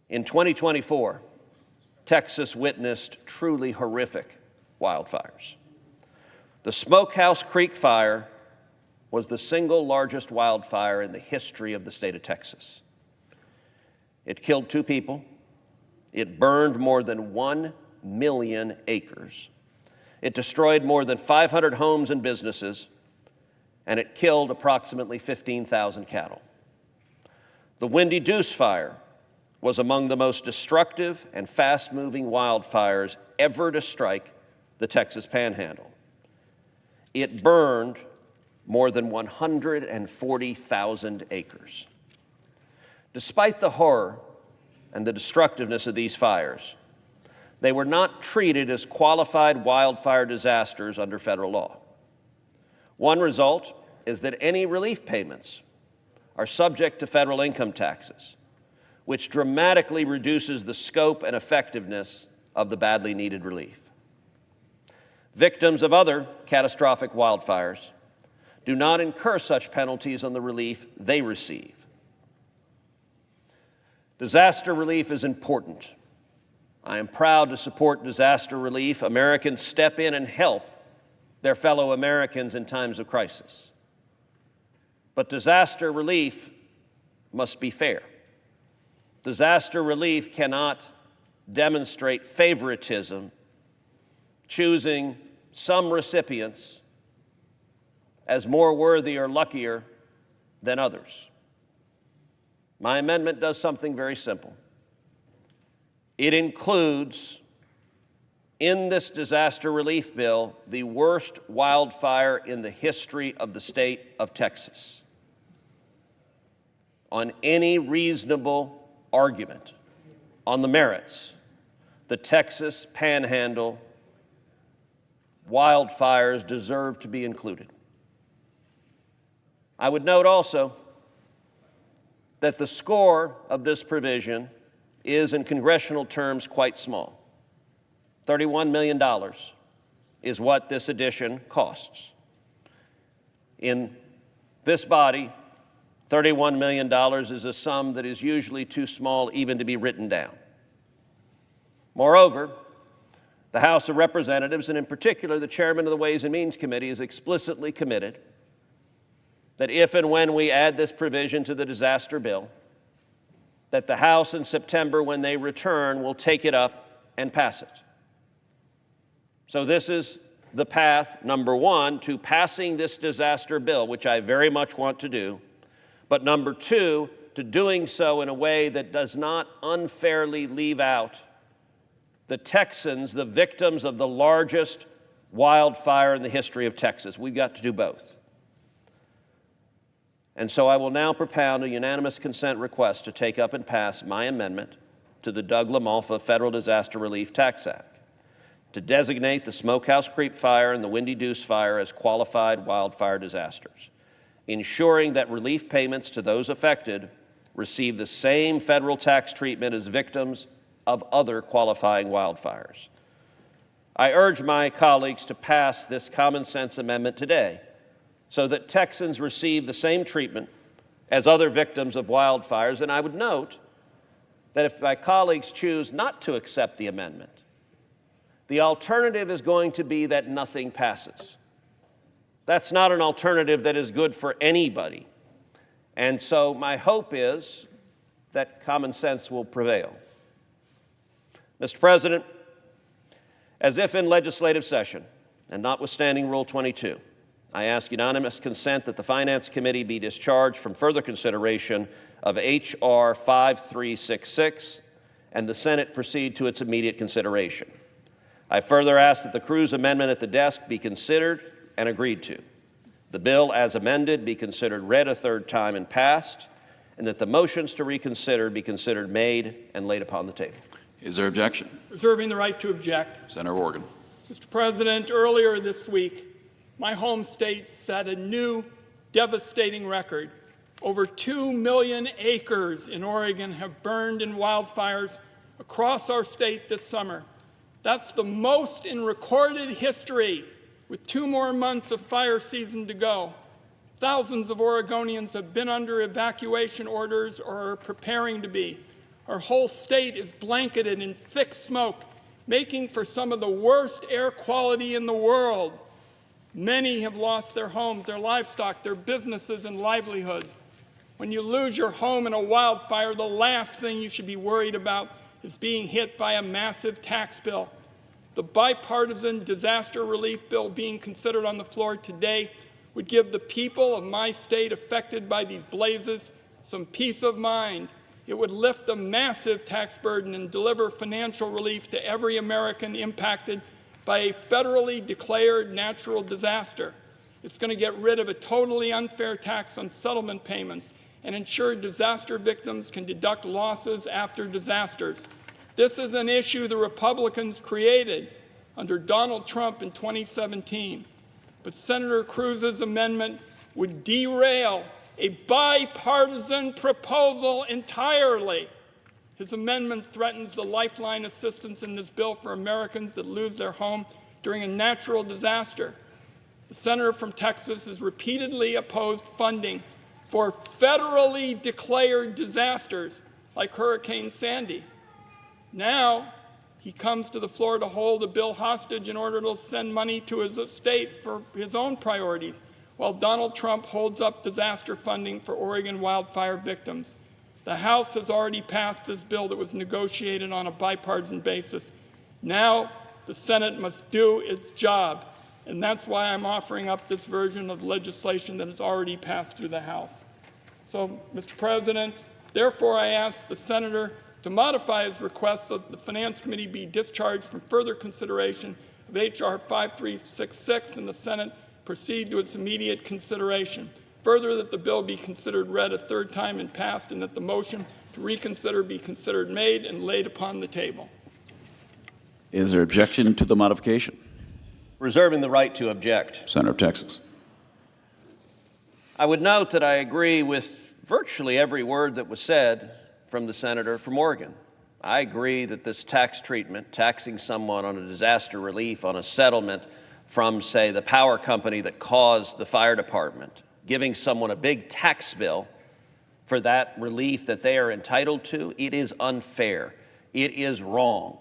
In 2024, Texas witnessed truly horrific wildfires. The Smokehouse Creek fire was the single largest wildfire in the history of the state of Texas. It killed 2 people. It burned more than 1 million acres. It destroyed more than 500 homes and businesses, and it killed approximately 15,000 cattle. The Windy Deuce fire was among the most destructive and fast-moving wildfires ever to strike the Texas Panhandle. It burned more than 140,000 acres. Despite the horror and the destructiveness of these fires, they were not treated as qualified wildfire disasters under federal law. One result is that any relief payments are subject to federal income taxes, which dramatically reduces the scope and effectiveness of the badly needed relief. Victims of other catastrophic wildfires do not incur such penalties on the relief they receive. Disaster relief is important. I am proud to support disaster relief. Americans step in and help their fellow Americans in times of crisis. But disaster relief must be fair. Disaster relief cannot demonstrate favoritism, choosing some recipients as more worthy or luckier than others. My amendment does something very simple. It includes, in this disaster relief bill, the worst wildfire in the history of the state of Texas. On any reasonable argument on the merits, the Texas Panhandle wildfires deserve to be included. I would note also that the score of this provision is, in congressional terms, quite small. $31 million is what this addition costs. In this body, $31 million is a sum that is usually too small even to be written down. Moreover, the House of Representatives, and in particular the chairman of the Ways and Means Committee, is explicitly committed that if and when we add this provision to the disaster bill, that the House in September, when they return, will take it up and pass it. So this is the path, number one, to passing this disaster bill, which I very much want to do, but number two, to doing so in a way that does not unfairly leave out the Texans, the victims of the largest wildfire in the history of Texas. We've got to do both. And so I will now propound a unanimous consent request to take up and pass my amendment to the Doug LaMalfa Federal Disaster Relief Tax Act to designate the Smokehouse Creek fire and the Windy Deuce fire as qualified wildfire disasters, ensuring that relief payments to those affected receive the same federal tax treatment as victims of other qualifying wildfires. I urge my colleagues to pass this common sense amendment today so that Texans receive the same treatment as other victims of wildfires. And I would note that if my colleagues choose not to accept the amendment, the alternative is going to be that nothing passes. That's not an alternative that is good for anybody. And so my hope is that common sense will prevail. Mr. President, As if in legislative session, and notwithstanding Rule 22, I ask unanimous consent that the Finance Committee be discharged from further consideration of H.R. 5366 and the Senate proceed to its immediate consideration. I further ask that the Cruz amendment at the desk be considered and agreed to. The bill as amended be considered read a third time and passed, and that the motions to reconsider be considered made and laid upon the table. Is there objection? Reserving the right to object. Senator Organ. Mr. President, earlier this week, my home state set a new devastating record. Over 2 million acres in Oregon have burned in wildfires across our state this summer. That's the most in recorded history, with 2 more months of fire season to go. Thousands of Oregonians have been under evacuation orders or are preparing to be. Our whole state is blanketed in thick smoke, making for some of the worst air quality in the world. Many have lost their homes, their livestock, their businesses, and livelihoods. When you lose your home in a wildfire, the last thing you should be worried about is being hit by a massive tax bill. The bipartisan disaster relief bill being considered on the floor today would give the people of my state affected by these blazes some peace of mind. It would lift a massive tax burden and deliver financial relief to every American impacted by a federally declared natural disaster. It's going to get rid of a totally unfair tax on settlement payments and ensure disaster victims can deduct losses after disasters. This is an issue the Republicans created under Donald Trump in 2017. But Senator Cruz's amendment would derail a bipartisan proposal entirely. His amendment threatens the lifeline assistance in this bill for Americans that lose their home during a natural disaster. The senator from Texas has repeatedly opposed funding for federally declared disasters like Hurricane Sandy. Now, he comes to the floor to hold a bill hostage in order to send money to his state for his own priorities, while Donald Trump holds up disaster funding for Oregon wildfire victims. The House has already passed this bill that was negotiated on a bipartisan basis. Now, the Senate must do its job, and that's why I'm offering up this version of legislation that has already passed through the House. So, Mr. President, therefore I ask the senator to modify his request so that the Finance Committee be discharged from further consideration of H.R. 5366 and the Senate proceed to its immediate consideration. Further, that the bill be considered read a third time and passed, and that the motion to reconsider be considered made and laid upon the table. Is there objection to the modification? Reserving the right to object. Senator of Texas. I would note that I agree with virtually every word that was said from the senator from Oregon. I agree that this tax treatment, taxing someone on a disaster relief, on a settlement from, say, the power company that caused the fire department, giving someone a big tax bill for that relief that they are entitled to, it is unfair. It is wrong.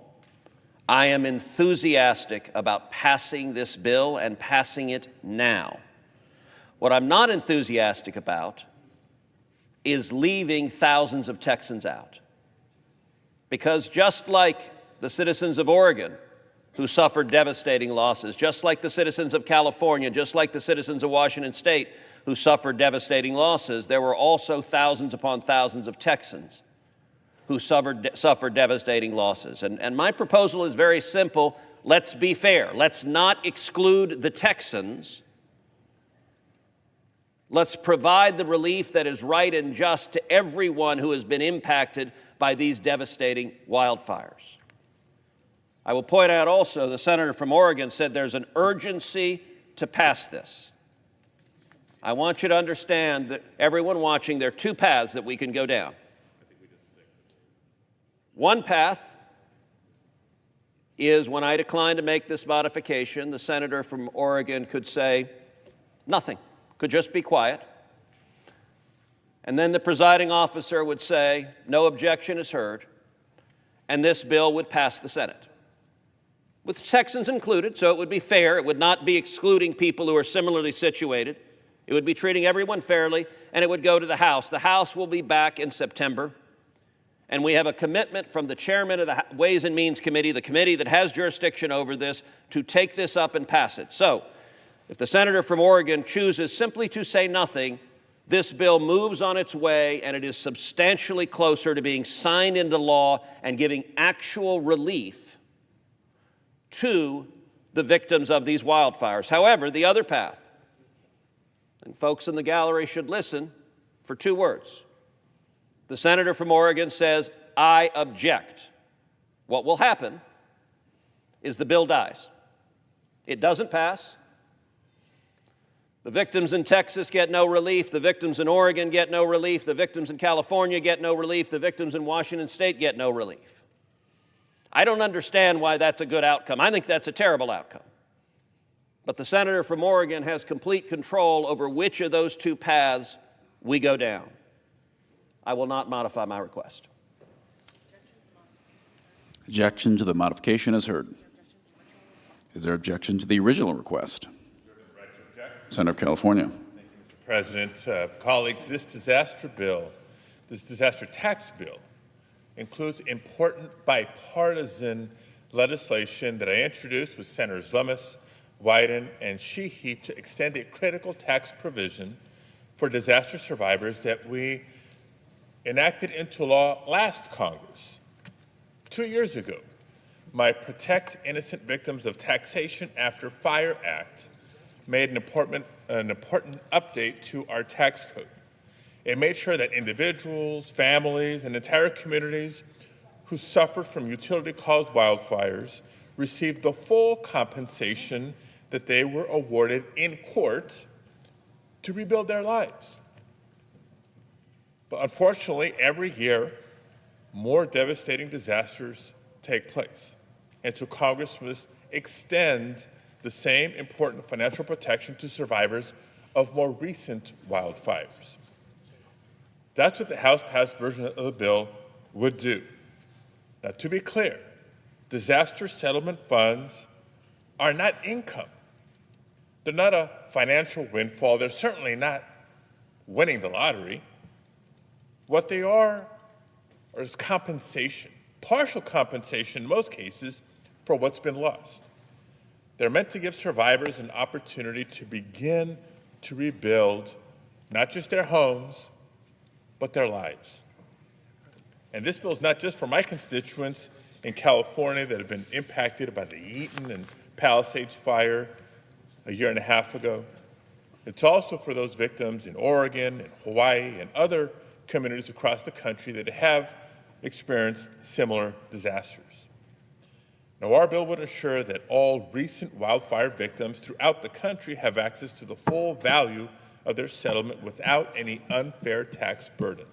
I am enthusiastic about passing this bill and passing it now. What I'm not enthusiastic about is leaving thousands of Texans out. Because just like the citizens of Oregon who suffered devastating losses, just like the citizens of California, just like the citizens of Washington State who suffered devastating losses, there were also thousands upon thousands of Texans who suffered devastating losses. And my proposal is very simple. Let's be fair. Let's not exclude the Texans. Let's provide the relief that is right and just to everyone who has been impacted by these devastating wildfires. I will point out also, the senator from Oregon said there's an urgency to pass this. I want you to understand that everyone watching, there are two paths that we can go down. One path is when I decline to make this modification, the senator from Oregon could say nothing. Could just be quiet. And then the presiding officer would say, no objection is heard, and this bill would pass the Senate, with Texans included, so it would be fair. It would not be excluding people who are similarly situated. It would be treating everyone fairly, and it would go to the House. The House will be back in September, And we have a commitment from the chairman of the Ways and Means Committee, the committee that has jurisdiction over this, to take this up and pass it. So, if the senator from Oregon chooses simply to say nothing, this bill moves on its way, and it is substantially closer to being signed into law and giving actual relief to the victims of these wildfires. However, the other path, and folks in the gallery should listen for 2 words. The senator from Oregon says, "I object." What will happen is the bill dies. It doesn't pass. The victims in Texas get no relief. The victims in Oregon get no relief. The victims in California get no relief. The victims in Washington State get no relief. I don't understand why that's a good outcome. I think that's a terrible outcome. But the senator from Oregon has complete control over which of those 2 paths we go down. I will not modify my request. Objection to the modification is heard. Is there objection to the original request? Senator of California. Thank you, Mr. President. Colleagues, this disaster tax bill, includes important bipartisan legislation that I introduced with Senators Lummis, Wyden, and Sheehy to extend a critical tax provision for disaster survivors that we enacted into law last Congress. 2 years ago, my Protect Innocent Victims of Taxation After Fire Act made an important update to our tax code. It made sure that individuals, families, and entire communities who suffered from utility-caused wildfires received the full compensation that they were awarded in court to rebuild their lives. But unfortunately, every year, more devastating disasters take place. And so Congress must extend the same important financial protection to survivors of more recent wildfires. That's what the House-passed version of the bill would do. Now, to be clear, disaster settlement funds are not income. They're not a financial windfall. They're certainly not winning the lottery. What they are is compensation, partial compensation in most cases for what's been lost. They're meant to give survivors an opportunity to begin to rebuild not just their homes, but their lives. And this bill is not just for my constituents in California that have been impacted by the Eaton and Palisades fire a year and a half ago. It's also for those victims in Oregon and Hawaii and other communities across the country that have experienced similar disasters. Now, our bill would ensure that all recent wildfire victims throughout the country have access to the full value of their settlement without any unfair tax burden.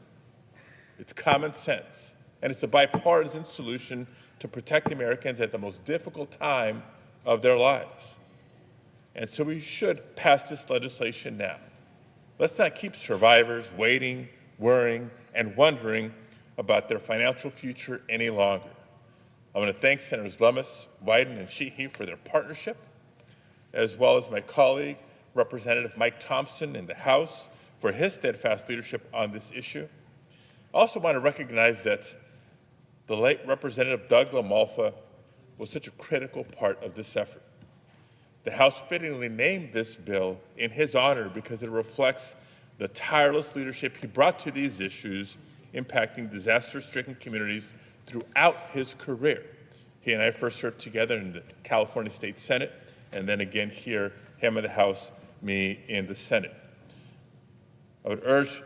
It's common sense, and it's a bipartisan solution to protect Americans at the most difficult time of their lives. And so we should pass this legislation now. Let's not keep survivors waiting, worrying, and wondering about their financial future any longer. I want to thank Senators Lummis, Wyden, and Sheehy for their partnership, as well as my colleague, Representative Mike Thompson in the House, for his steadfast leadership on this issue. I also want to recognize that the late Representative Doug LaMalfa was such a critical part of this effort. The House fittingly named this bill in his honor because it reflects the tireless leadership he brought to these issues impacting disaster-stricken communities throughout his career. He and I first served together in the California State Senate, and then again here, him in the House, me in the Senate. I would urge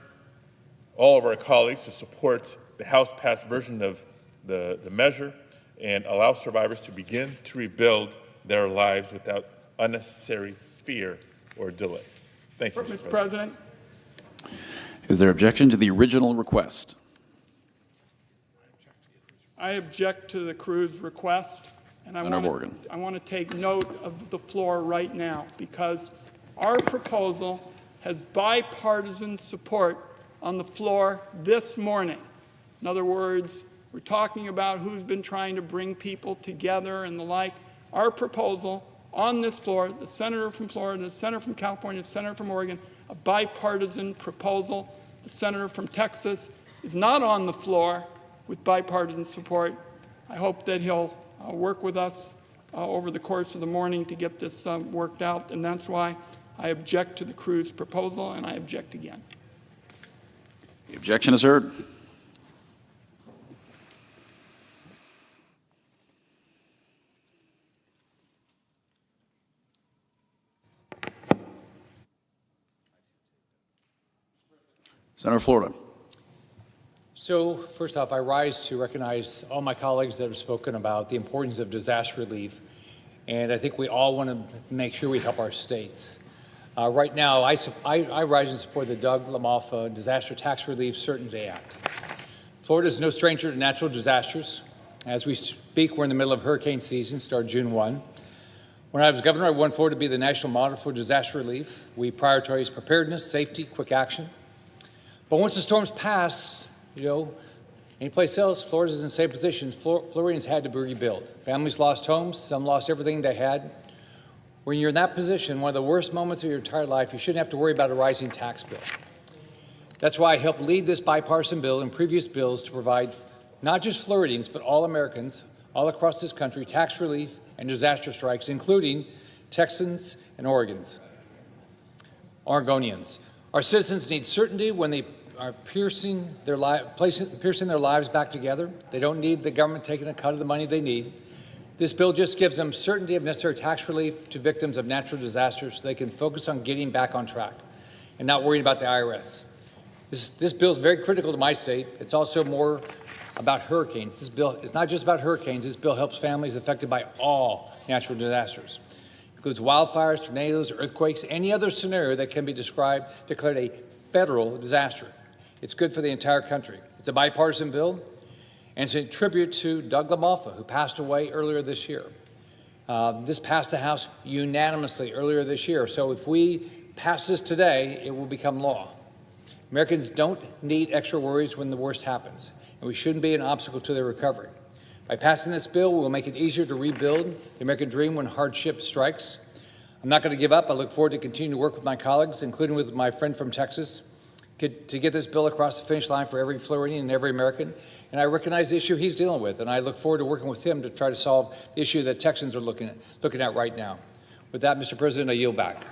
all of our colleagues to support the House-passed version of the measure and allow survivors to begin to rebuild their lives without unnecessary fear or delay. Thank you, Mr. President. Is there objection to the original request? I object to the Cruz request, and I want to take note of the floor right now because our proposal has bipartisan support on the floor this morning. In other words, we're talking about who's been trying to bring people together and the like. Our proposal on this floor, the senator from Florida, the senator from California, the senator from Oregon, a bipartisan proposal. The senator from Texas is not on the floor. with bipartisan support. I hope that he'll work with us over the course of the morning to get this worked out, and that's why I object to the Cruz proposal, and I object again. The objection is heard. Senator Florida. So first off, I rise to recognize all my colleagues that have spoken about the importance of disaster relief, and I think we all want to make sure we help our states. Right now, I rise in support of the Doug LaMalfa Disaster Tax Relief Certainty Act. Florida is no stranger to natural disasters. As we speak, we're in the middle of hurricane season, started June 1. When I was governor, I wanted Florida to be the national model for disaster relief. We prioritized preparedness, safety, quick action. But once the storms pass, anyplace else, Florida's in the same position. Floridians had to rebuild. Families lost homes, some lost everything they had. When you're in that position, one of the worst moments of your entire life, you shouldn't have to worry about a rising tax bill. That's why I helped lead this bipartisan bill and previous bills to provide not just Floridians, but all Americans all across this country tax relief and disaster strikes, including Texans and Oregonians. Our citizens need certainty when they are piercing their lives back together. They don't need the government taking a cut of the money they need. This bill just gives them certainty of necessary tax relief to victims of natural disasters so they can focus on getting back on track and not worrying about the IRS. This bill is very critical to my state. It's also more about hurricanes. This bill is not just about hurricanes. This bill helps families affected by all natural disasters. It includes wildfires, tornadoes, earthquakes, any other scenario that can be declared a federal disaster. It's good for the entire country. It's a bipartisan bill, and it's a tribute to Doug LaMalfa, who passed away earlier this year. This passed the House unanimously earlier this year, so if we pass this today, it will become law. Americans don't need extra worries when the worst happens, and we shouldn't be an obstacle to their recovery. By passing this bill, we will make it easier to rebuild the American dream when hardship strikes. I'm not going to give up. I look forward to continuing to work with my colleagues, including with my friend from Texas, to get this bill across the finish line for every Floridian and every American. And I recognize the issue he's dealing with, and I look forward to working with him to try to solve the issue that Texans are looking at right now. With that, Mr. President, I yield back.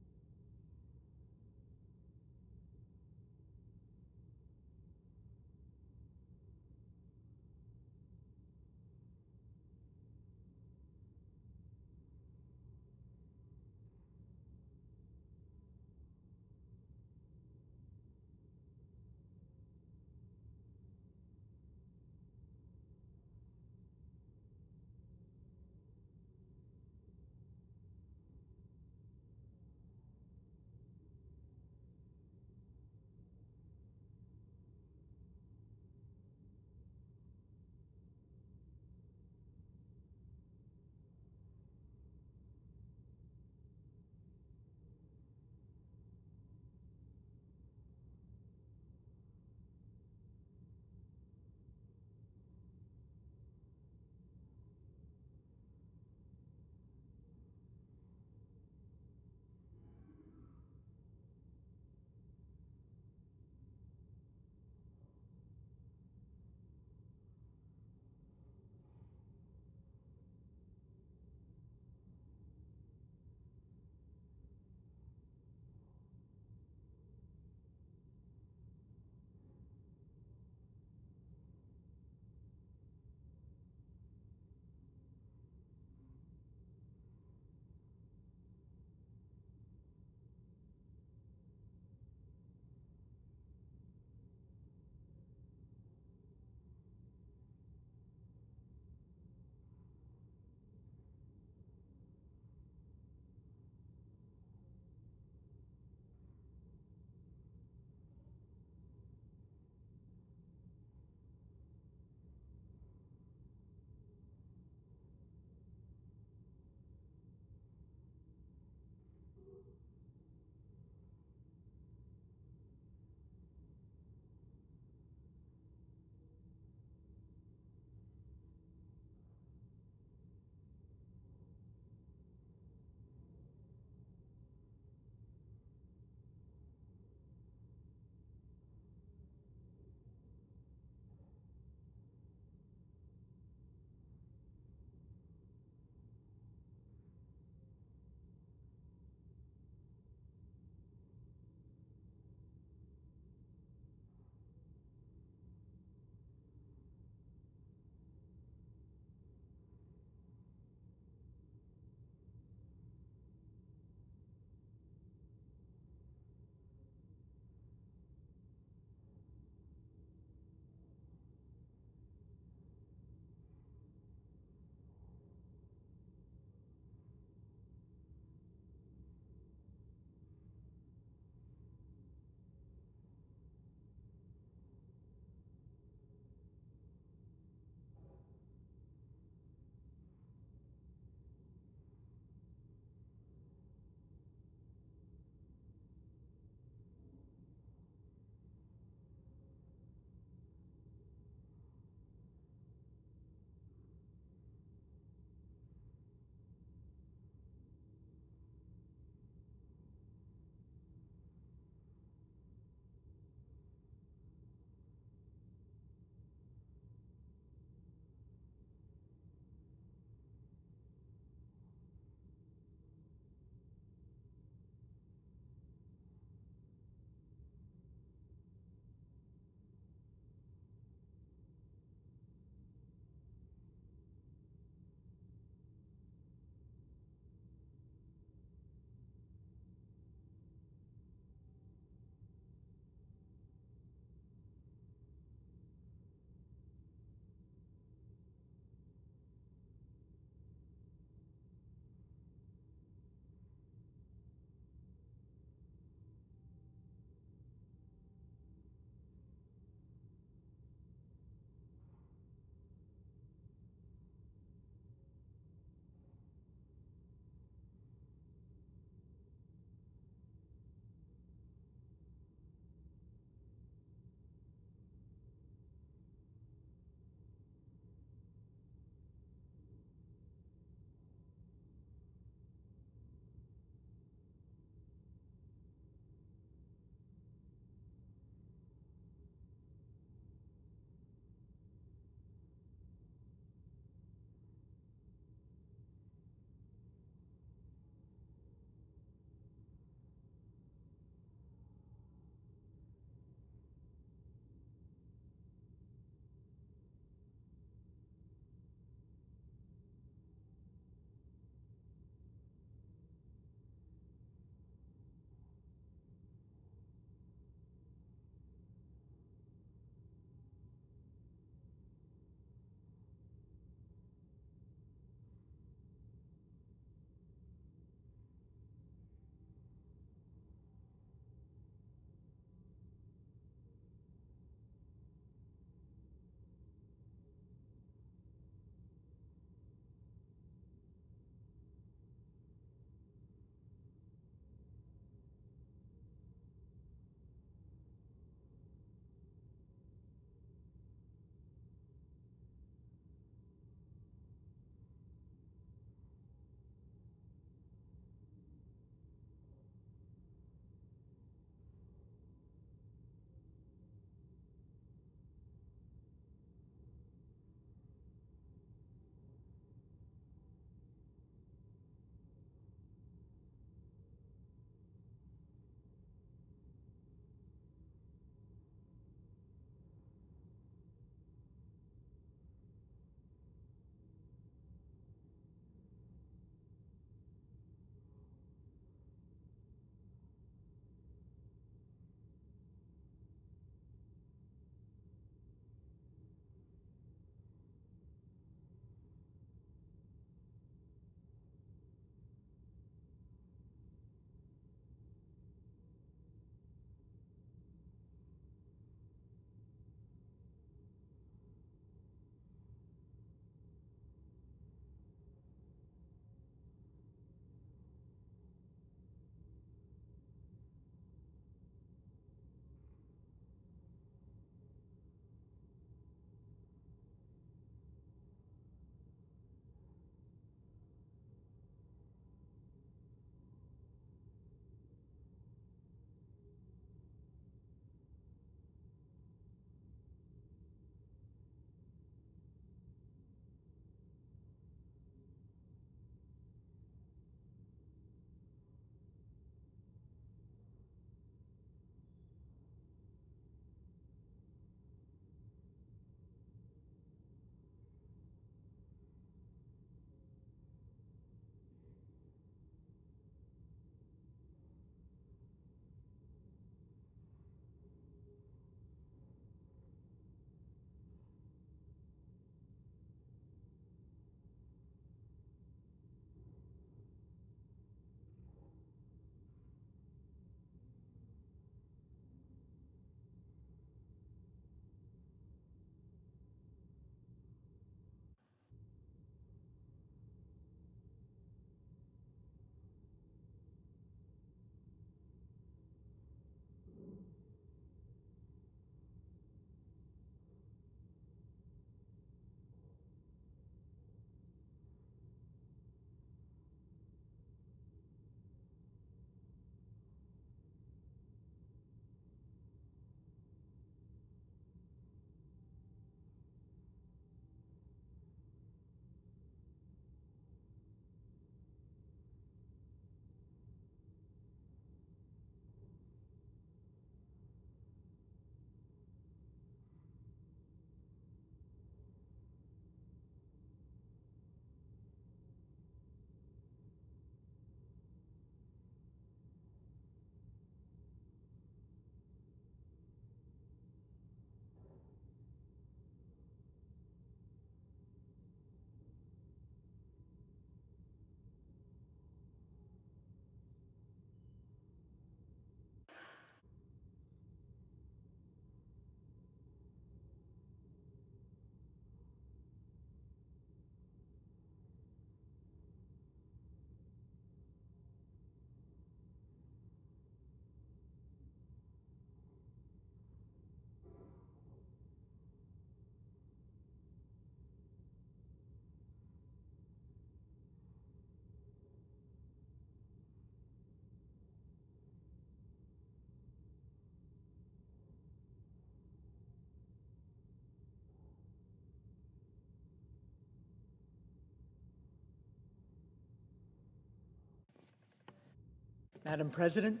Madam President,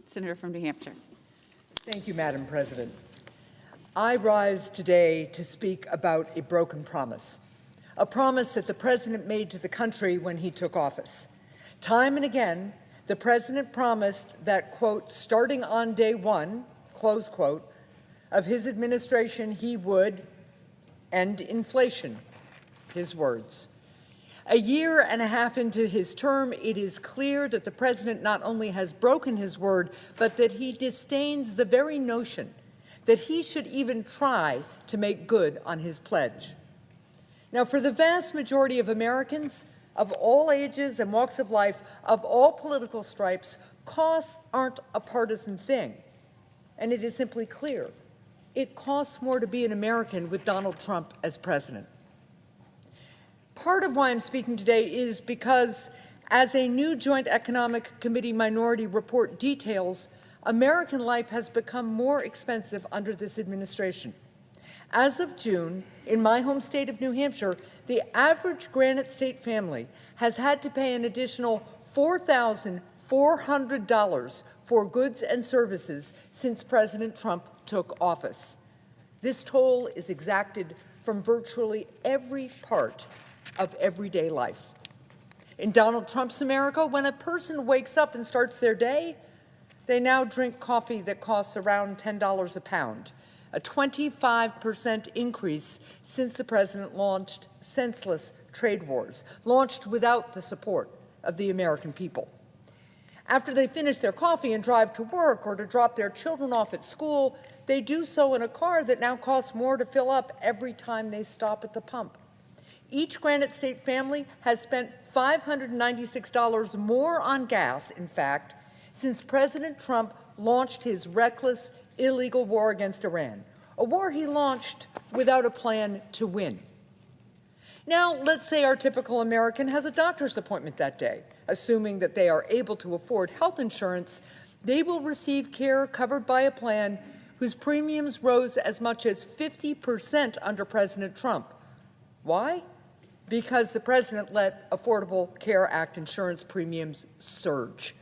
Senator from New Hampshire. thank you, Madam President. I rise today to speak about a broken promise, a promise that the President made to the country when he took office. Time and again, the President promised that, quote, starting on day one, close quote, of his administration, he would end inflation, his words. A year and a half into his term, it is clear that the President not only has broken his word, but that he disdains the very notion that he should even try to make good on his pledge. Now, for the vast majority of Americans, of all ages and walks of life, of all political stripes, costs aren't a partisan thing. And it is simply clear. It costs more to be an American with Donald Trump as president. Part of why I'm speaking today is because, as a new Joint Economic Committee minority report details, American life has become more expensive under this administration. As of June, in my home state of New Hampshire, the average Granite State family has had to pay an additional $4,400 for goods and services since President Trump took office. This toll is exacted from virtually every part of everyday life. In Donald Trump's America, when a person wakes up and starts their day, they now drink coffee that costs around $10 a pound, a 25% increase since the president launched senseless trade wars, launched without the support of the American people. After they finish their coffee and drive to work or to drop their children off at school, they do so in a car that now costs more to fill up every time they stop at the pump. Each Granite State family has spent $596 more on gas, in fact, since President Trump launched his reckless, illegal war against Iran, a war he launched without a plan to win. Now, let's say our typical American has a doctor's appointment that day. Assuming that they are able to afford health insurance, they will receive care covered by a plan whose premiums rose as much as 50% under President Trump. Why? Because the president let Affordable Care Act insurance premiums surge.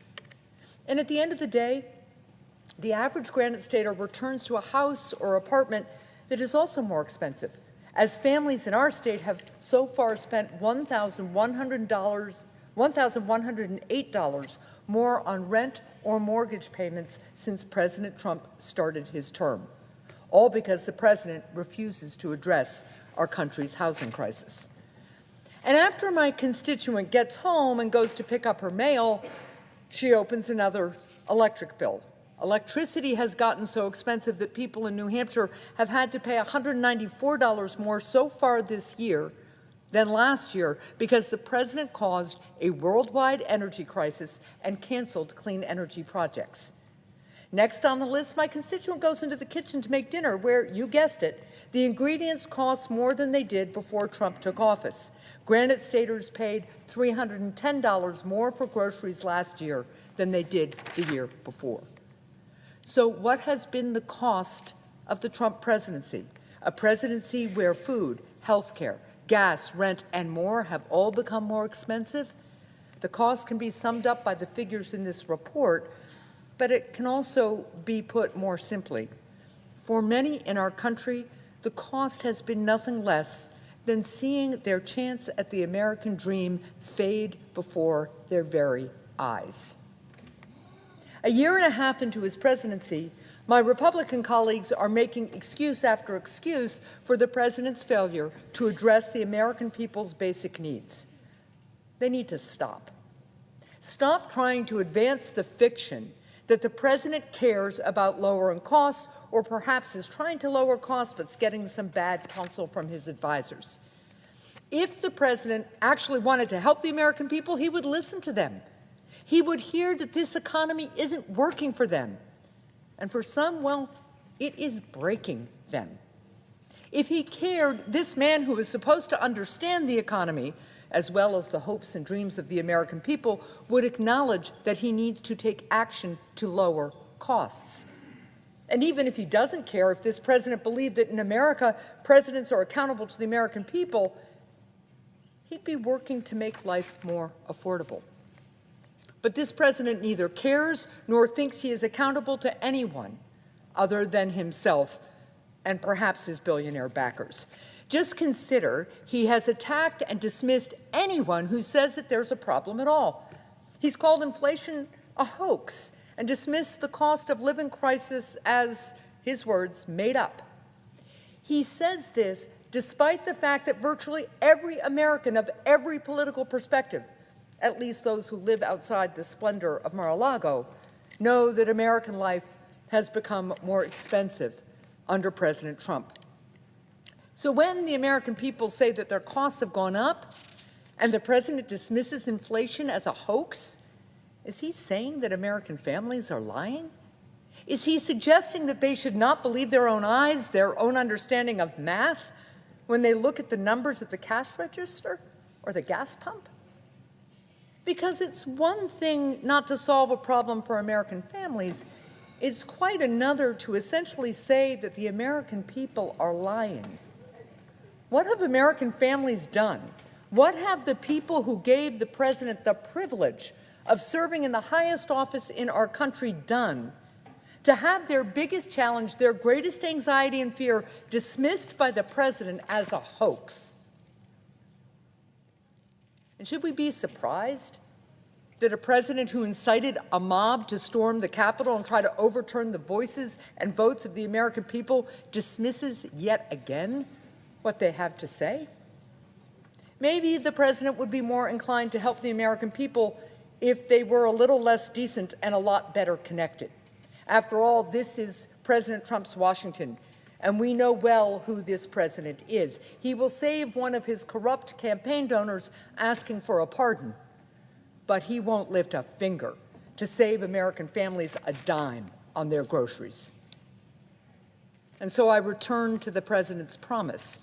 And at the end of the day, the average Granite Stater returns to a house or apartment that is also more expensive, as families in our state have so far spent $1,108 more on rent or mortgage payments since President Trump started his term, all because the president refuses to address our country's housing crisis. And after my constituent gets home and goes to pick up her mail, she opens another electric bill. Electricity has gotten so expensive that people in New Hampshire have had to pay $194 more so far this year than last year because the president caused a worldwide energy crisis and canceled clean energy projects. Next on the list, my constituent goes into the kitchen to make dinner where, you guessed it, the ingredients cost more than they did before Trump took office. Granite Staters paid $310 more for groceries last year than they did the year before. So what has been the cost of the Trump presidency? A presidency where food, health care, gas, rent, and more have all become more expensive? The cost can be summed up by the figures in this report, but it can also be put more simply. For many in our country, the cost has been nothing less than seeing their chance at the American dream fade before their very eyes. A year and a half into his presidency, my Republican colleagues are making excuse after excuse for the president's failure to address the American people's basic needs. They need to stop. Stop trying to advance the fiction that the president cares about lowering costs, or perhaps is trying to lower costs but's getting some bad counsel from his advisors. If the president actually wanted to help the American people, he would listen to them. He would hear that this economy isn't working for them. And for some, well, it is breaking them. If he cared, this man who is supposed to understand the economy, as well as the hopes and dreams of the American people, would acknowledge that he needs to take action to lower costs. And even if he doesn't care, if this president believed that in America, presidents are accountable to the American people, he'd be working to make life more affordable. But this president neither cares nor thinks he is accountable to anyone other than himself and perhaps his billionaire backers. Just consider he has attacked and dismissed anyone who says that there's a problem at all. He's called inflation a hoax and dismissed the cost of living crisis as, his words, made up. He says this despite the fact that virtually every American of every political perspective, at least those who live outside the splendor of Mar-a-Lago, know that American life has become more expensive under President Trump. So when the American people say that their costs have gone up and the president dismisses inflation as a hoax, is he saying that American families are lying? Is he suggesting that they should not believe their own eyes, their own understanding of math, when they look at the numbers at the cash register or the gas pump? Because it's one thing not to solve a problem for American families, it's quite another to essentially say that the American people are lying. What have American families done? What have the people who gave the president the privilege of serving in the highest office in our country done to have their biggest challenge, their greatest anxiety and fear dismissed by the president as a hoax? And should we be surprised that a president who incited a mob to storm the Capitol and try to overturn the voices and votes of the American people dismisses yet again what they have to say? Maybe the president would be more inclined to help the American people if they were a little less decent and a lot better connected. After all, this is President Trump's Washington, and we know well who this president is. He will save one of his corrupt campaign donors asking for a pardon, but he won't lift a finger to save American families a dime on their groceries. And so I return to the president's promise.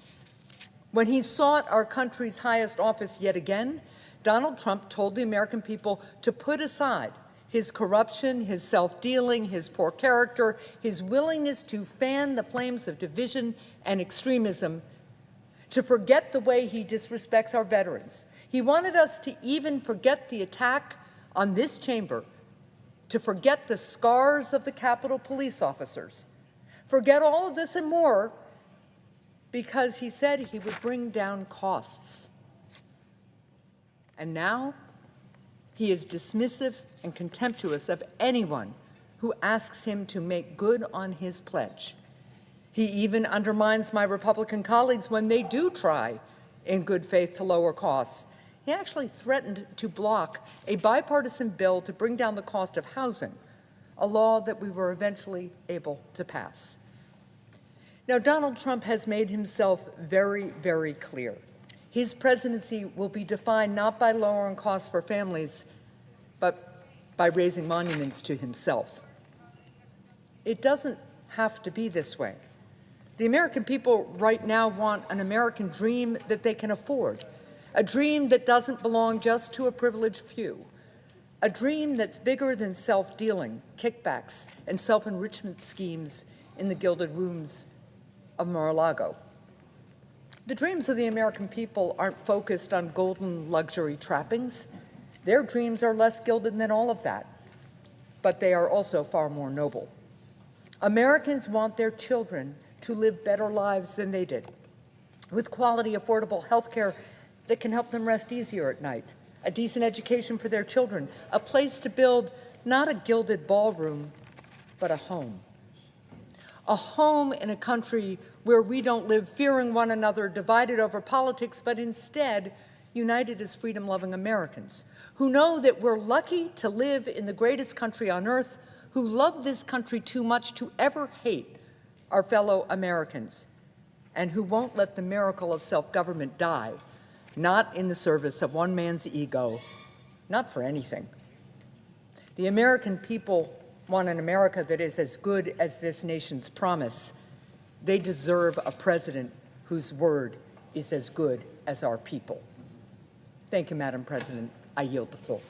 When he sought our country's highest office yet again, Donald Trump told the American people to put aside his corruption, his self-dealing, his poor character, his willingness to fan the flames of division and extremism, to forget the way he disrespects our veterans. He wanted us to even forget the attack on this chamber, to forget the scars of the Capitol police officers, forget all of this and more, because he said he would bring down costs. And now he is dismissive and contemptuous of anyone who asks him to make good on his pledge. He even undermines my Republican colleagues when they do try in good faith to lower costs. He actually threatened to block a bipartisan bill to bring down the cost of housing, a law that we were eventually able to pass. Now, Donald Trump has made himself very, very clear. His presidency will be defined not by lowering costs for families, but by raising monuments to himself. It doesn't have to be this way. The American people right now want an American dream that they can afford, a dream that doesn't belong just to a privileged few, a dream that's bigger than self-dealing, kickbacks, and self-enrichment schemes in the gilded rooms of Mar-a-Lago. The dreams of the American people aren't focused on golden luxury trappings. Their dreams are less gilded than all of that, but they are also far more noble. Americans want their children to live better lives than they did, with quality, affordable health care that can help them rest easier at night, a decent education for their children, a place to build not a gilded ballroom, but a home. A home in a country where we don't live fearing one another, divided over politics, but instead united as freedom-loving Americans who know that we're lucky to live in the greatest country on earth, who love this country too much to ever hate our fellow Americans, and who won't let the miracle of self-government die, not in the service of one man's ego, not for anything. The American people want an America that is as good as this nation's promise. They deserve a president whose word is as good as our people. Thank you, Madam President. I yield the floor.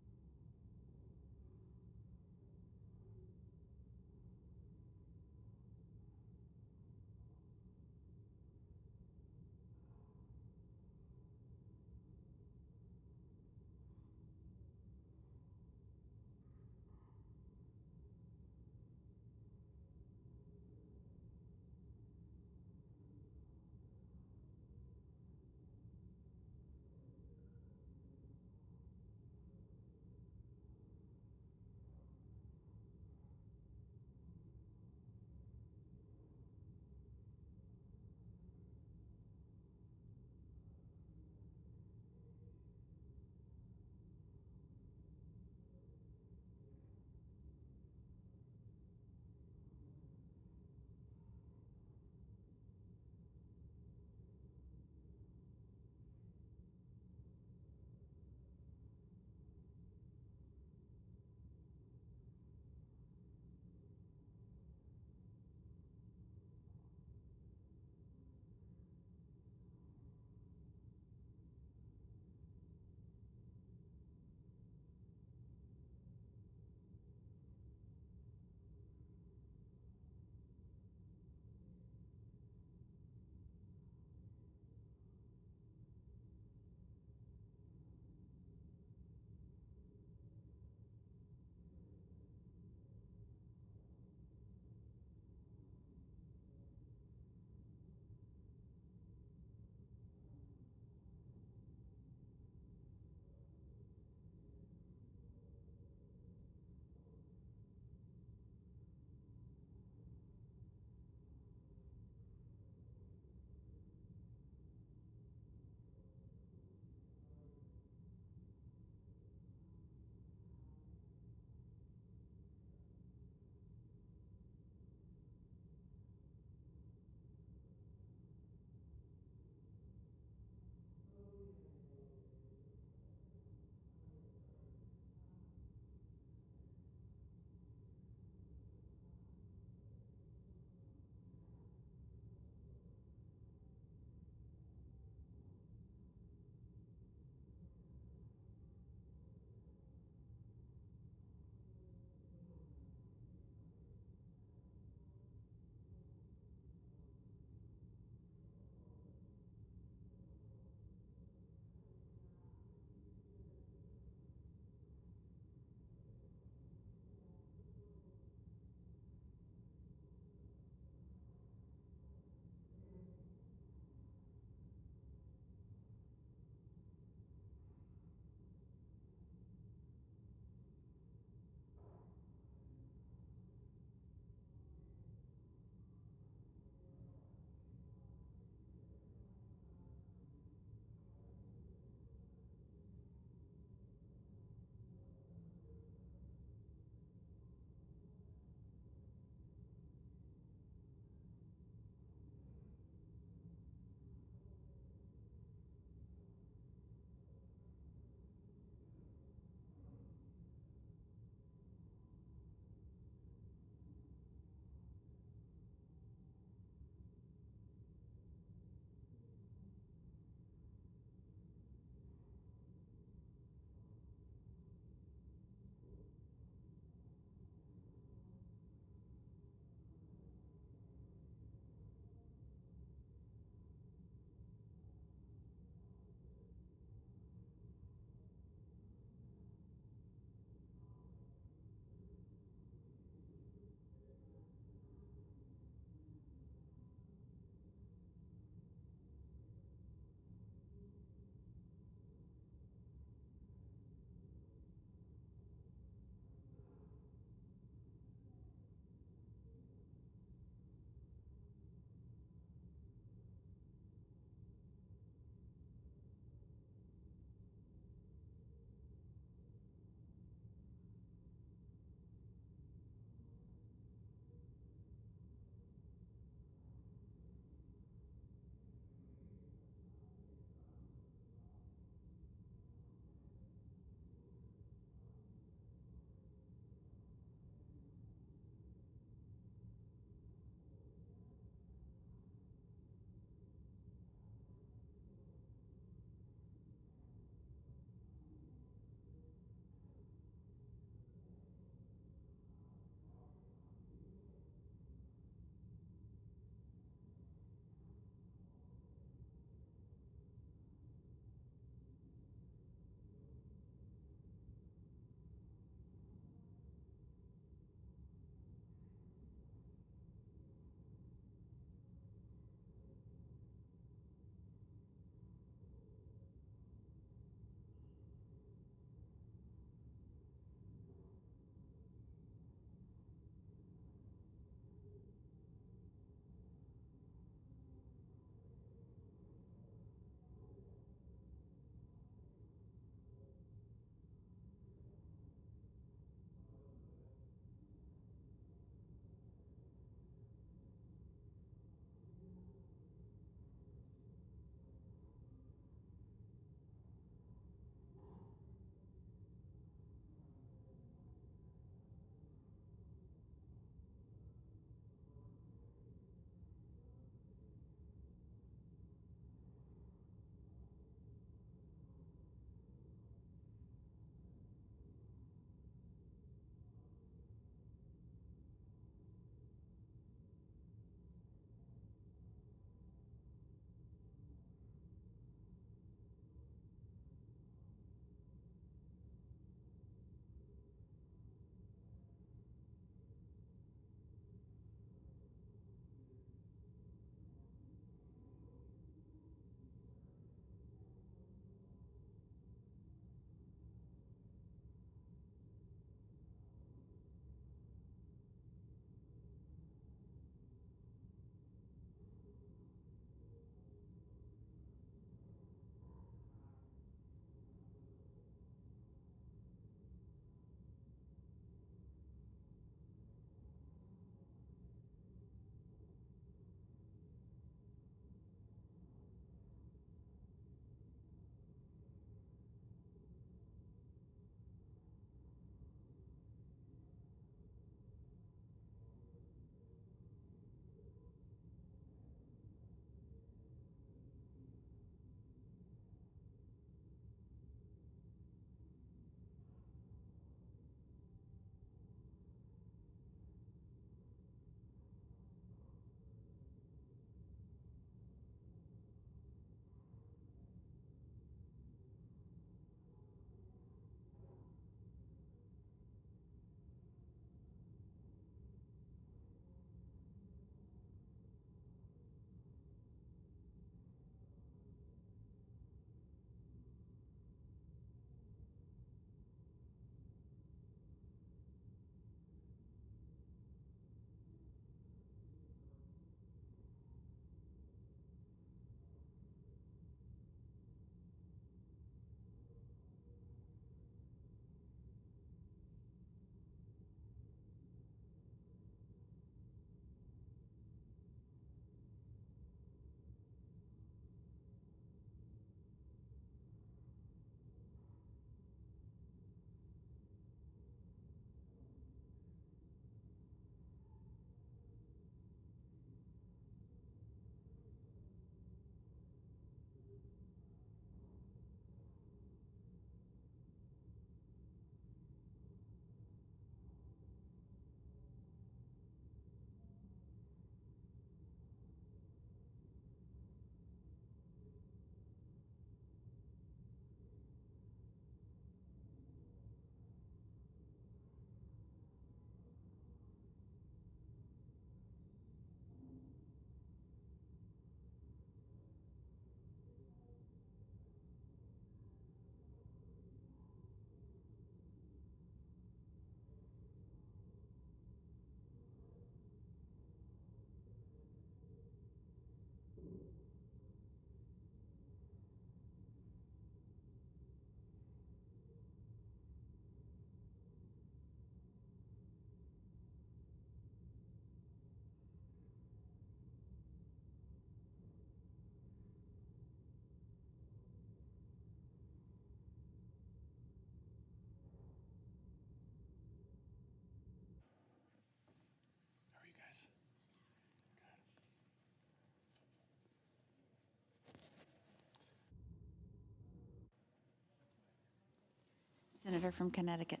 Senator from Connecticut.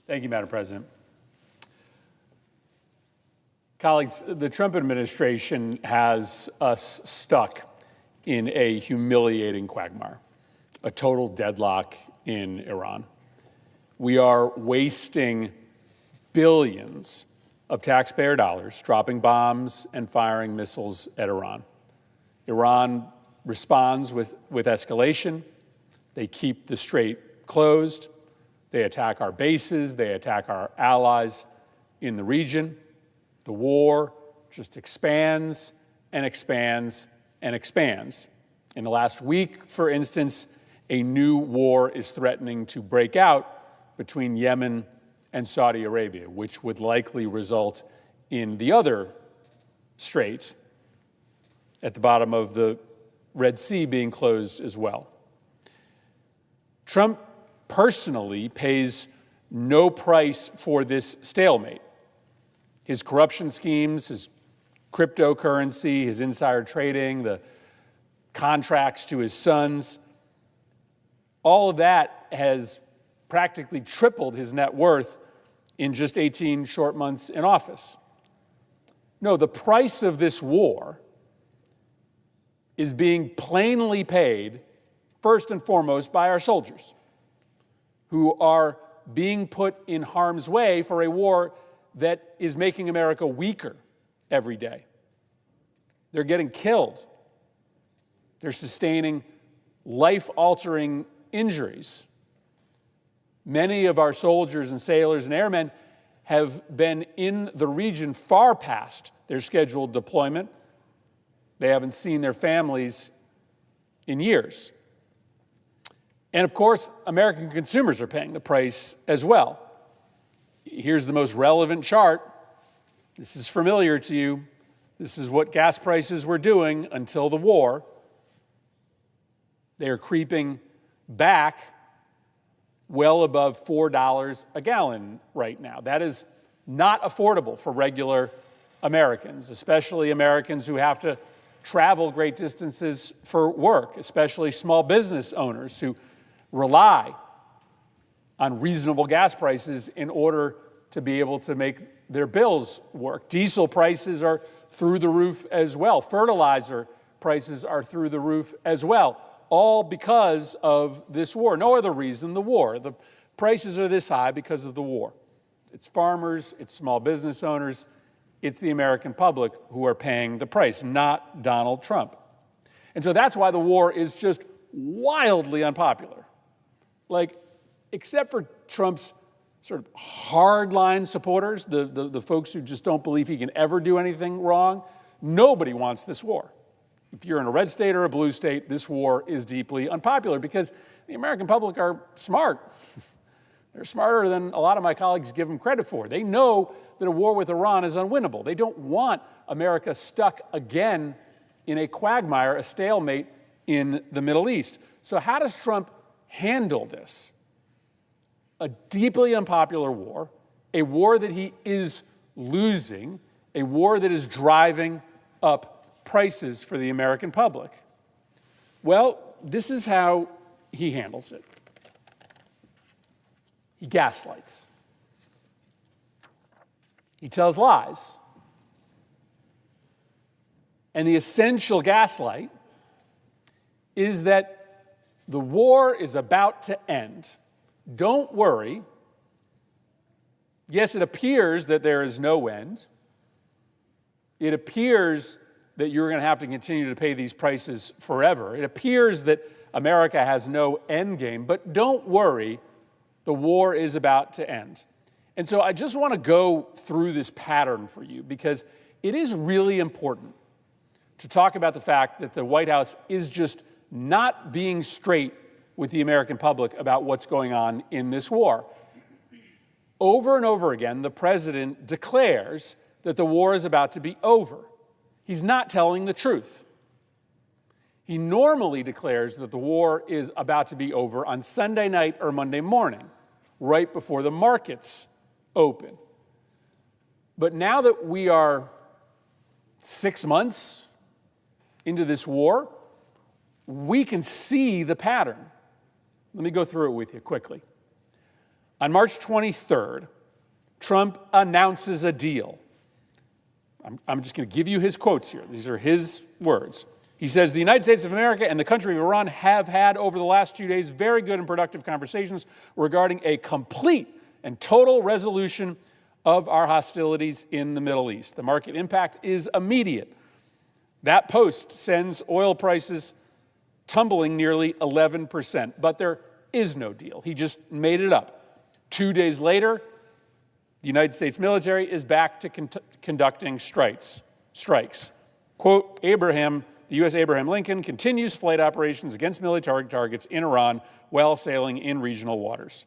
Thank you, Madam President. Colleagues, the Trump administration has us stuck in a humiliating quagmire, a total deadlock in Iran. We are wasting billions of taxpayer dollars dropping bombs and firing missiles at Iran. Iran responds with escalation. They keep the strait closed. They attack our bases. They attack our allies in the region. The war just expands and expands and expands. In the last week, for instance, a new war is threatening to break out between Yemen and Saudi Arabia, which would likely result in the other strait at the bottom of the Red Sea being closed as well. Trump personally pays no price for this stalemate. His corruption schemes, his cryptocurrency, his insider trading, the contracts to his sons, all of that has practically tripled his net worth in just 18 short months in office. No, the price of this war is being plainly paid, first and foremost, by our soldiers, who are being put in harm's way for a war that is making America weaker every day. They're getting killed. They're sustaining life-altering injuries. Many of our soldiers and sailors and airmen have been in the region far past their scheduled deployment. They haven't seen their families in years. And of course, American consumers are paying the price as well. Here's the most relevant chart. This is familiar to you. This is what gas prices were doing until the war. They are creeping back well above $4 a gallon right now. That is not affordable for regular Americans, especially Americans who have to travel great distances for work, especially small business owners who rely on reasonable gas prices in order to be able to make their bills work. Diesel prices are through the roof as well. Fertilizer prices are through the roof as well, all because of this war. No other reason, the war. The prices are this high because of the war. It's farmers, it's small business owners, it's the American public who are paying the price, not Donald Trump. And so that's why the war is just wildly unpopular. Like, except for Trump's sort of hardline supporters, the folks who just don't believe he can ever do anything wrong, nobody wants this war. If you're in a red state or a blue state, this war is deeply unpopular because the American public are smart. They're smarter than a lot of my colleagues give them credit for. They know that a war with Iran is unwinnable. They don't want America stuck again in a quagmire, a stalemate in the Middle East. So how does Trump handle this? A deeply unpopular war, a war that he is losing, a war that is driving up prices for the American public. Well, this is how he handles it. He gaslights. He tells lies. And the essential gaslight is that the war is about to end. Don't worry. Yes, it appears that there is no end. It appears that you're going to have to continue to pay these prices forever. It appears that America has no end game, but don't worry, the war is about to end. And so I just want to go through this pattern for you because it is really important to talk about the fact that the White House is just not being straight with the American public about what's going on in this war. Over and over again, the president declares that the war is about to be over. He's not telling the truth. He normally declares that the war is about to be over on Sunday night or Monday morning, right before the markets open. But now that we are 6 months into this war, we can see the pattern. Let me go through it with you quickly. On March 23rd, Trump announces a deal. I'm just going to give you his quotes here. These are his words. He says, the United States of America and the country of Iran have had over the last 2 days very good and productive conversations regarding a complete and total resolution of our hostilities in the Middle East. The market impact is immediate. That post sends oil prices tumbling nearly 11%, but there is no deal. He just made it up. 2 days later, the United States military is back to conducting strikes. Quote, the U.S. Abraham Lincoln continues flight operations against military targets in Iran while sailing in regional waters.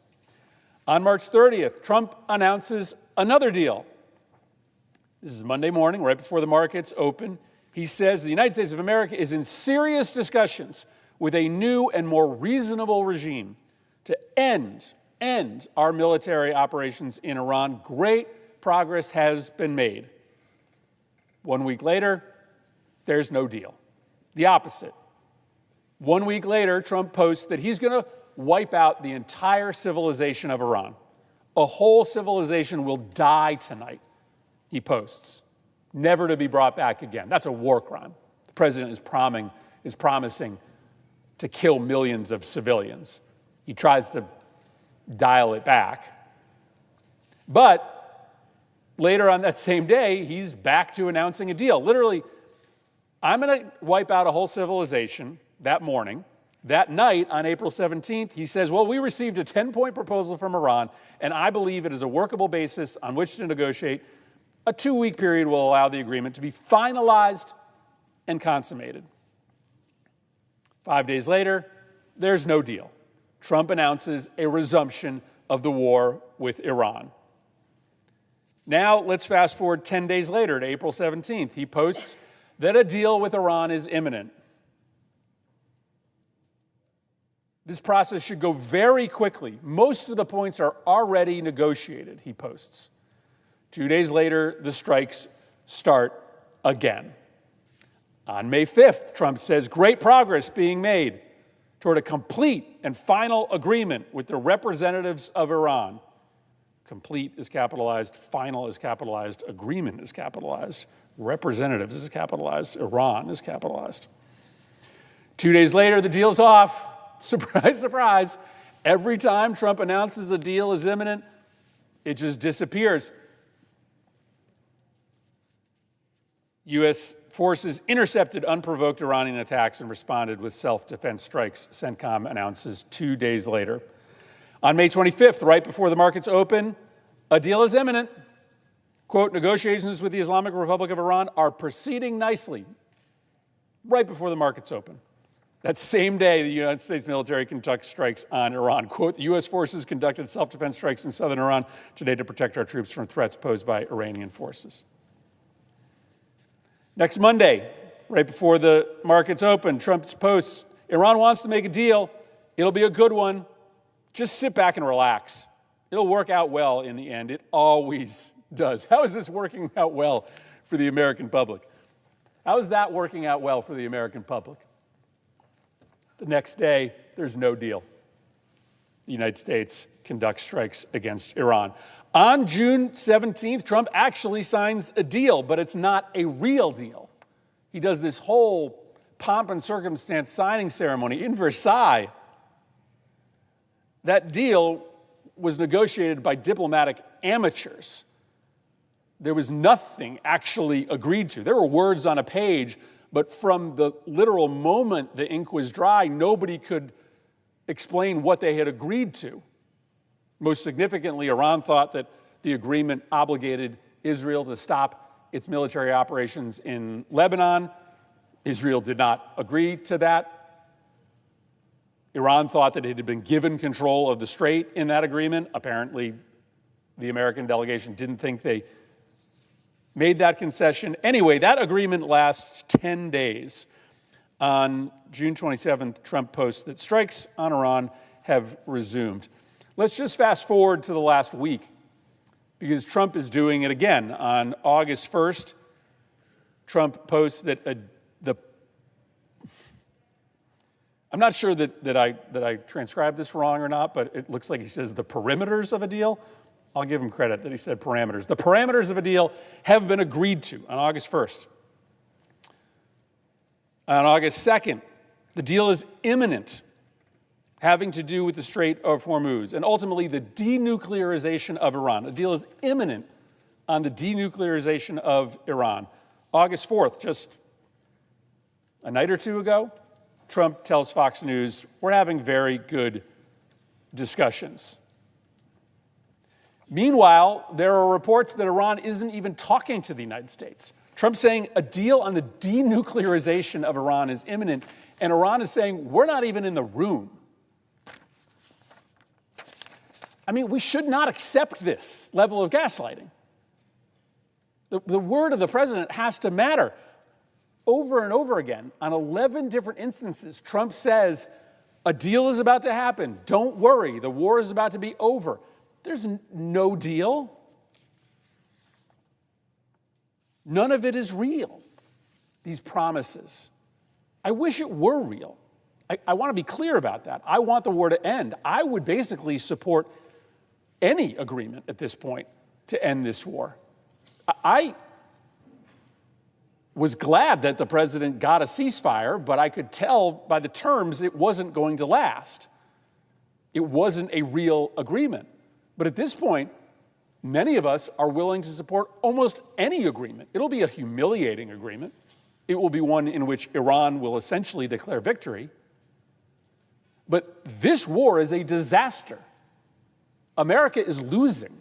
On March 30th, Trump announces another deal. This is Monday morning, right before the markets open. He says the United States of America is in serious discussions with a new and more reasonable regime to end our military operations in Iran. Great progress has been made. 1 week later, there's no deal. The opposite. 1 week later, Trump posts that he's going to wipe out the entire civilization of Iran. A whole civilization will die tonight, he posts, never to be brought back again. That's a war crime. The president is promising to kill millions of civilians. He tries to dial it back. But later on that same day, he's back to announcing a deal. Literally, I'm going to wipe out a whole civilization that morning. That night, on April 17th, he says, well, we received a 10-point proposal from Iran, and I believe it is a workable basis on which to negotiate. A 2-week period will allow the agreement to be finalized and consummated. 5 days later, there's no deal. Trump announces a resumption of the war with Iran. Now, let's fast forward 10 days later to April 17th. He posts that a deal with Iran is imminent. This process should go very quickly. Most of the points are already negotiated, he posts. 2 days later, the strikes start again. On May 5th, Trump says, great progress being made toward a complete and final agreement with the representatives of Iran. Complete is capitalized, final is capitalized, agreement is capitalized, representatives is capitalized, Iran is capitalized. 2 days later, the deal's off. Surprise, surprise. Every time Trump announces a deal is imminent, it just disappears. U.S. forces intercepted unprovoked Iranian attacks and responded with self-defense strikes, CENTCOM announces 2 days later. On May 25th, right before the markets open, a deal is imminent. Quote, negotiations with the Islamic Republic of Iran are proceeding nicely, right before the markets open. That same day, the United States military conducts strikes on Iran. Quote, the U.S. forces conducted self-defense strikes in southern Iran today to protect our troops from threats posed by Iranian forces. Next Monday, right before the markets open, Trump posts, Iran wants to make a deal. It'll be a good one. Just sit back and relax. It'll work out well in the end. It always does. How is this working out well for the American public? How is that working out well for the American public? The next day, there's no deal. The United States conducts strikes against Iran. On June 17th, Trump actually signs a deal, but it's not a real deal. He does this whole pomp and circumstance signing ceremony in Versailles. That deal was negotiated by diplomatic amateurs. There was nothing actually agreed to. There were words on a page, but from the literal moment the ink was dry, nobody could explain what they had agreed to. Most significantly, Iran thought that the agreement obligated Israel to stop its military operations in Lebanon. Israel did not agree to that. Iran thought that it had been given control of the strait in that agreement. Apparently, the American delegation didn't think they made that concession. Anyway, that agreement lasts 10 days. On June 27th, Trump posts that strikes on Iran have resumed. Let's just fast forward to the last week, because Trump is doing it again. On August 1st, Trump posts that I'm not sure that I transcribed this wrong or not, but it looks like he says the perimeters of a deal. I'll give him credit that he said parameters. The parameters of a deal have been agreed to on August 1st. On August 2nd, the deal is imminent, having to do with the Strait of Hormuz and ultimately the denuclearization of Iran. The deal is imminent on the denuclearization of Iran. August 4th, just a night or two ago, Trump tells Fox News, we're having very good discussions. Meanwhile, there are reports that Iran isn't even talking to the United States. Trump's saying a deal on the denuclearization of Iran is imminent, and Iran is saying we're not even in the room. I mean, we should not accept this level of gaslighting. The word of the president has to matter. Over and over again, on 11 different instances, Trump says, a deal is about to happen. Don't worry, the war is about to be over. There's no deal. None of it is real, these promises. I wish it were real. I want to be clear about that. I want the war to end. I would basically support any agreement at this point to end this war. I was glad that the president got a ceasefire, but I could tell by the terms it wasn't going to last. It wasn't a real agreement. But at this point, many of us are willing to support almost any agreement. It'll be a humiliating agreement. It will be one in which Iran will essentially declare victory. But this war is a disaster. America is losing.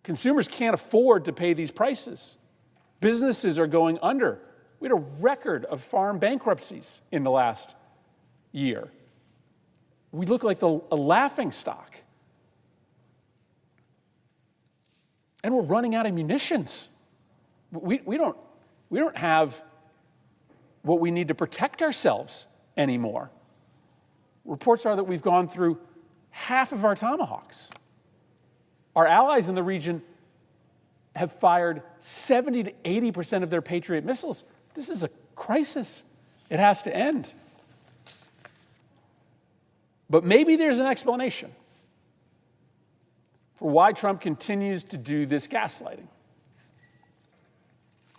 Consumers can't afford to pay these prices. Businesses are going under. We had a record of farm bankruptcies in the last year. We look like a laughingstock. And we're running out of munitions. We don't have what we need to protect ourselves anymore. Reports are that we've gone through half of our Tomahawks. Our allies in the region have fired 70 to 80% of their Patriot missiles. This is a crisis. It has to end. But maybe there's an explanation for why Trump continues to do this gaslighting,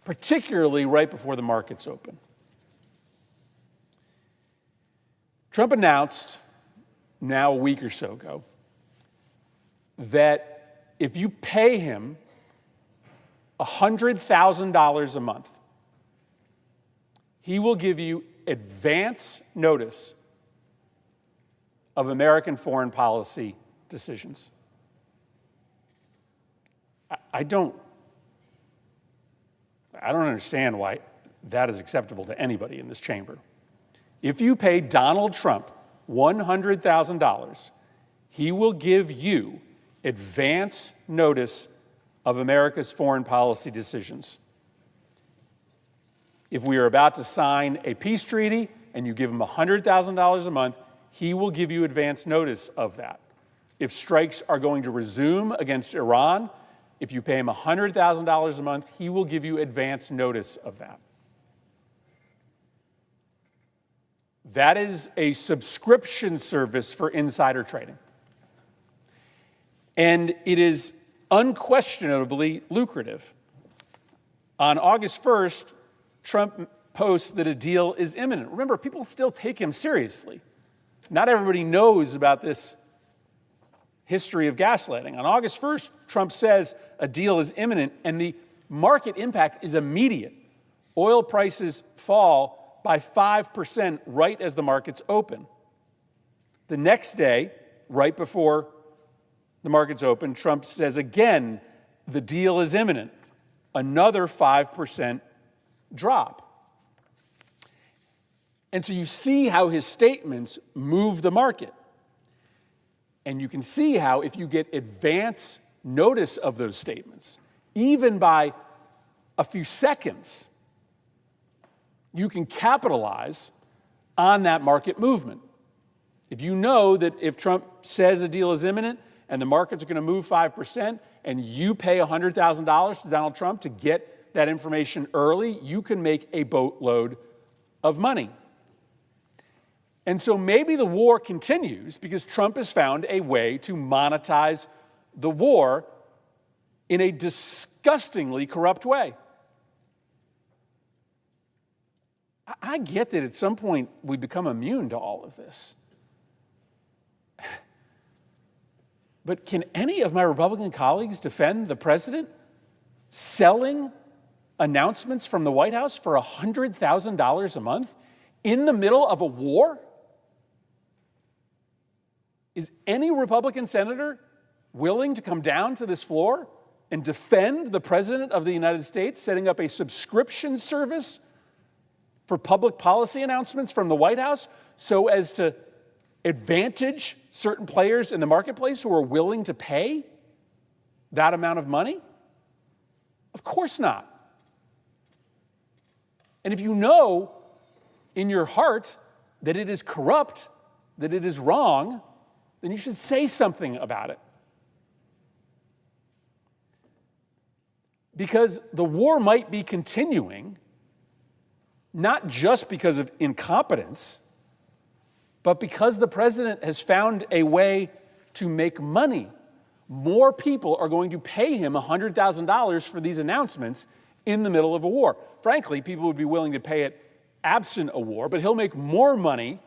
particularly right before the markets open. Trump announced, now a week or so ago, that if you pay him $100,000 a month, he will give you advance notice of American foreign policy decisions. I don't understand why that is acceptable to anybody in this chamber. If you pay Donald Trump $100,000, he will give you advance notice of America's foreign policy decisions. If we are about to sign a peace treaty and you give him $100,000 a month, he will give you advance notice of that. If strikes are going to resume against Iran, if you pay him $100,000 a month, he will give you advance notice of that. That is a subscription service for insider trading. And it is unquestionably lucrative. On August 1st, Trump posts that a deal is imminent. Remember, people still take him seriously. Not everybody knows about this history of gaslighting. On August 1st, Trump says a deal is imminent, and the market impact is immediate. Oil prices fall by 5% right as the markets open. The next day, right before the markets open, Trump says again, the deal is imminent. Another 5% drop. And so you see how his statements move the market. And you can see how if you get advance notice of those statements, even by a few seconds, you can capitalize on that market movement. If you know that if Trump says a deal is imminent and the markets are going to move 5%, and you pay $100,000 to Donald Trump to get that information early, you can make a boatload of money. And so maybe the war continues because Trump has found a way to monetize the war in a disgustingly corrupt way. I get that at some point we become immune to all of this. But can any of my Republican colleagues defend the president selling announcements from the White House for $100,000 a month in the middle of a war? Is any Republican senator willing to come down to this floor and defend the President of the United States setting up a subscription service for public policy announcements from the White House so as to advantage certain players in the marketplace who are willing to pay that amount of money? Of course not. And if you know in your heart that it is corrupt, that it is wrong, then you should say something about it. Because the war might be continuing, not just because of incompetence, but because the president has found a way to make money. More people are going to pay him $100,000 for these announcements in the middle of a war. Frankly, people would be willing to pay it absent a war, but he'll make more money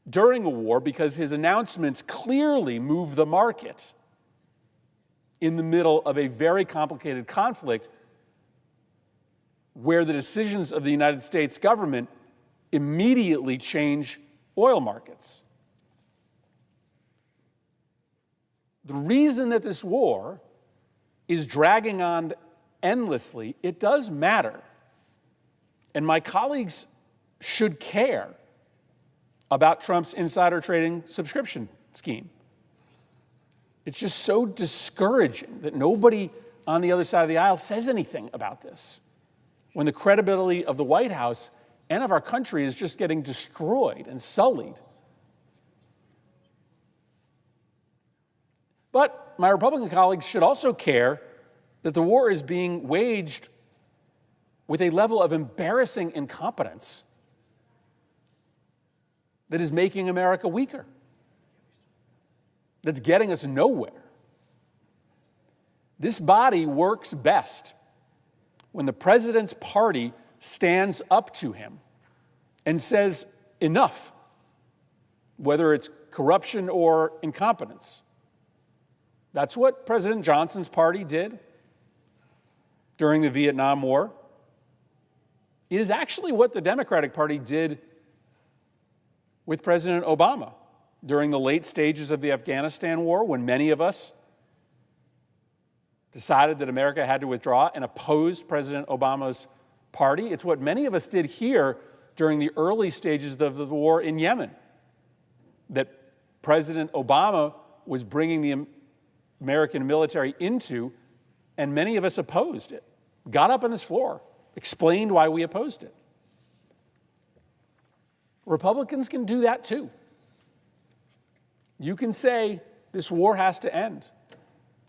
during a war because his announcements clearly move the market in the middle of a very complicated conflict where the decisions of the United States government immediately change oil markets. The reason that this war is dragging on endlessly, it does matter. And my colleagues should care about Trump's insider trading subscription scheme. It's just so discouraging that nobody on the other side of the aisle says anything about this, when the credibility of the White House and of our country is just getting destroyed and sullied. But my Republican colleagues should also care that the war is being waged with a level of embarrassing incompetence that is making America weaker, that's getting us nowhere. This body works best when the president's party stands up to him and says, enough, whether it's corruption or incompetence. That's what President Johnson's party did during the Vietnam War. It is actually what the Democratic Party did with President Obama during the late stages of the Afghanistan war, when many of us decided that America had to withdraw and opposed President Obama's party. It's what many of us did here during the early stages of the war in Yemen, that President Obama was bringing the American military into, and many of us opposed it. Got up on this floor, explained why we opposed it. Republicans can do that too. You can say this war has to end.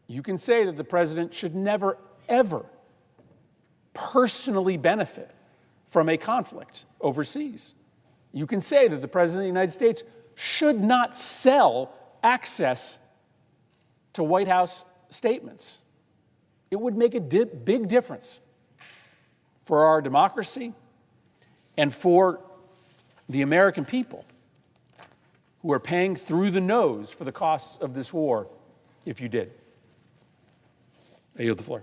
You can say that the president should never, ever personally benefit from a conflict overseas. You can say that the president of the United States should not sell access to White House statements. It would make a big difference for our democracy and for the American people who are paying through the nose for the costs of this war if you did. I yield the floor.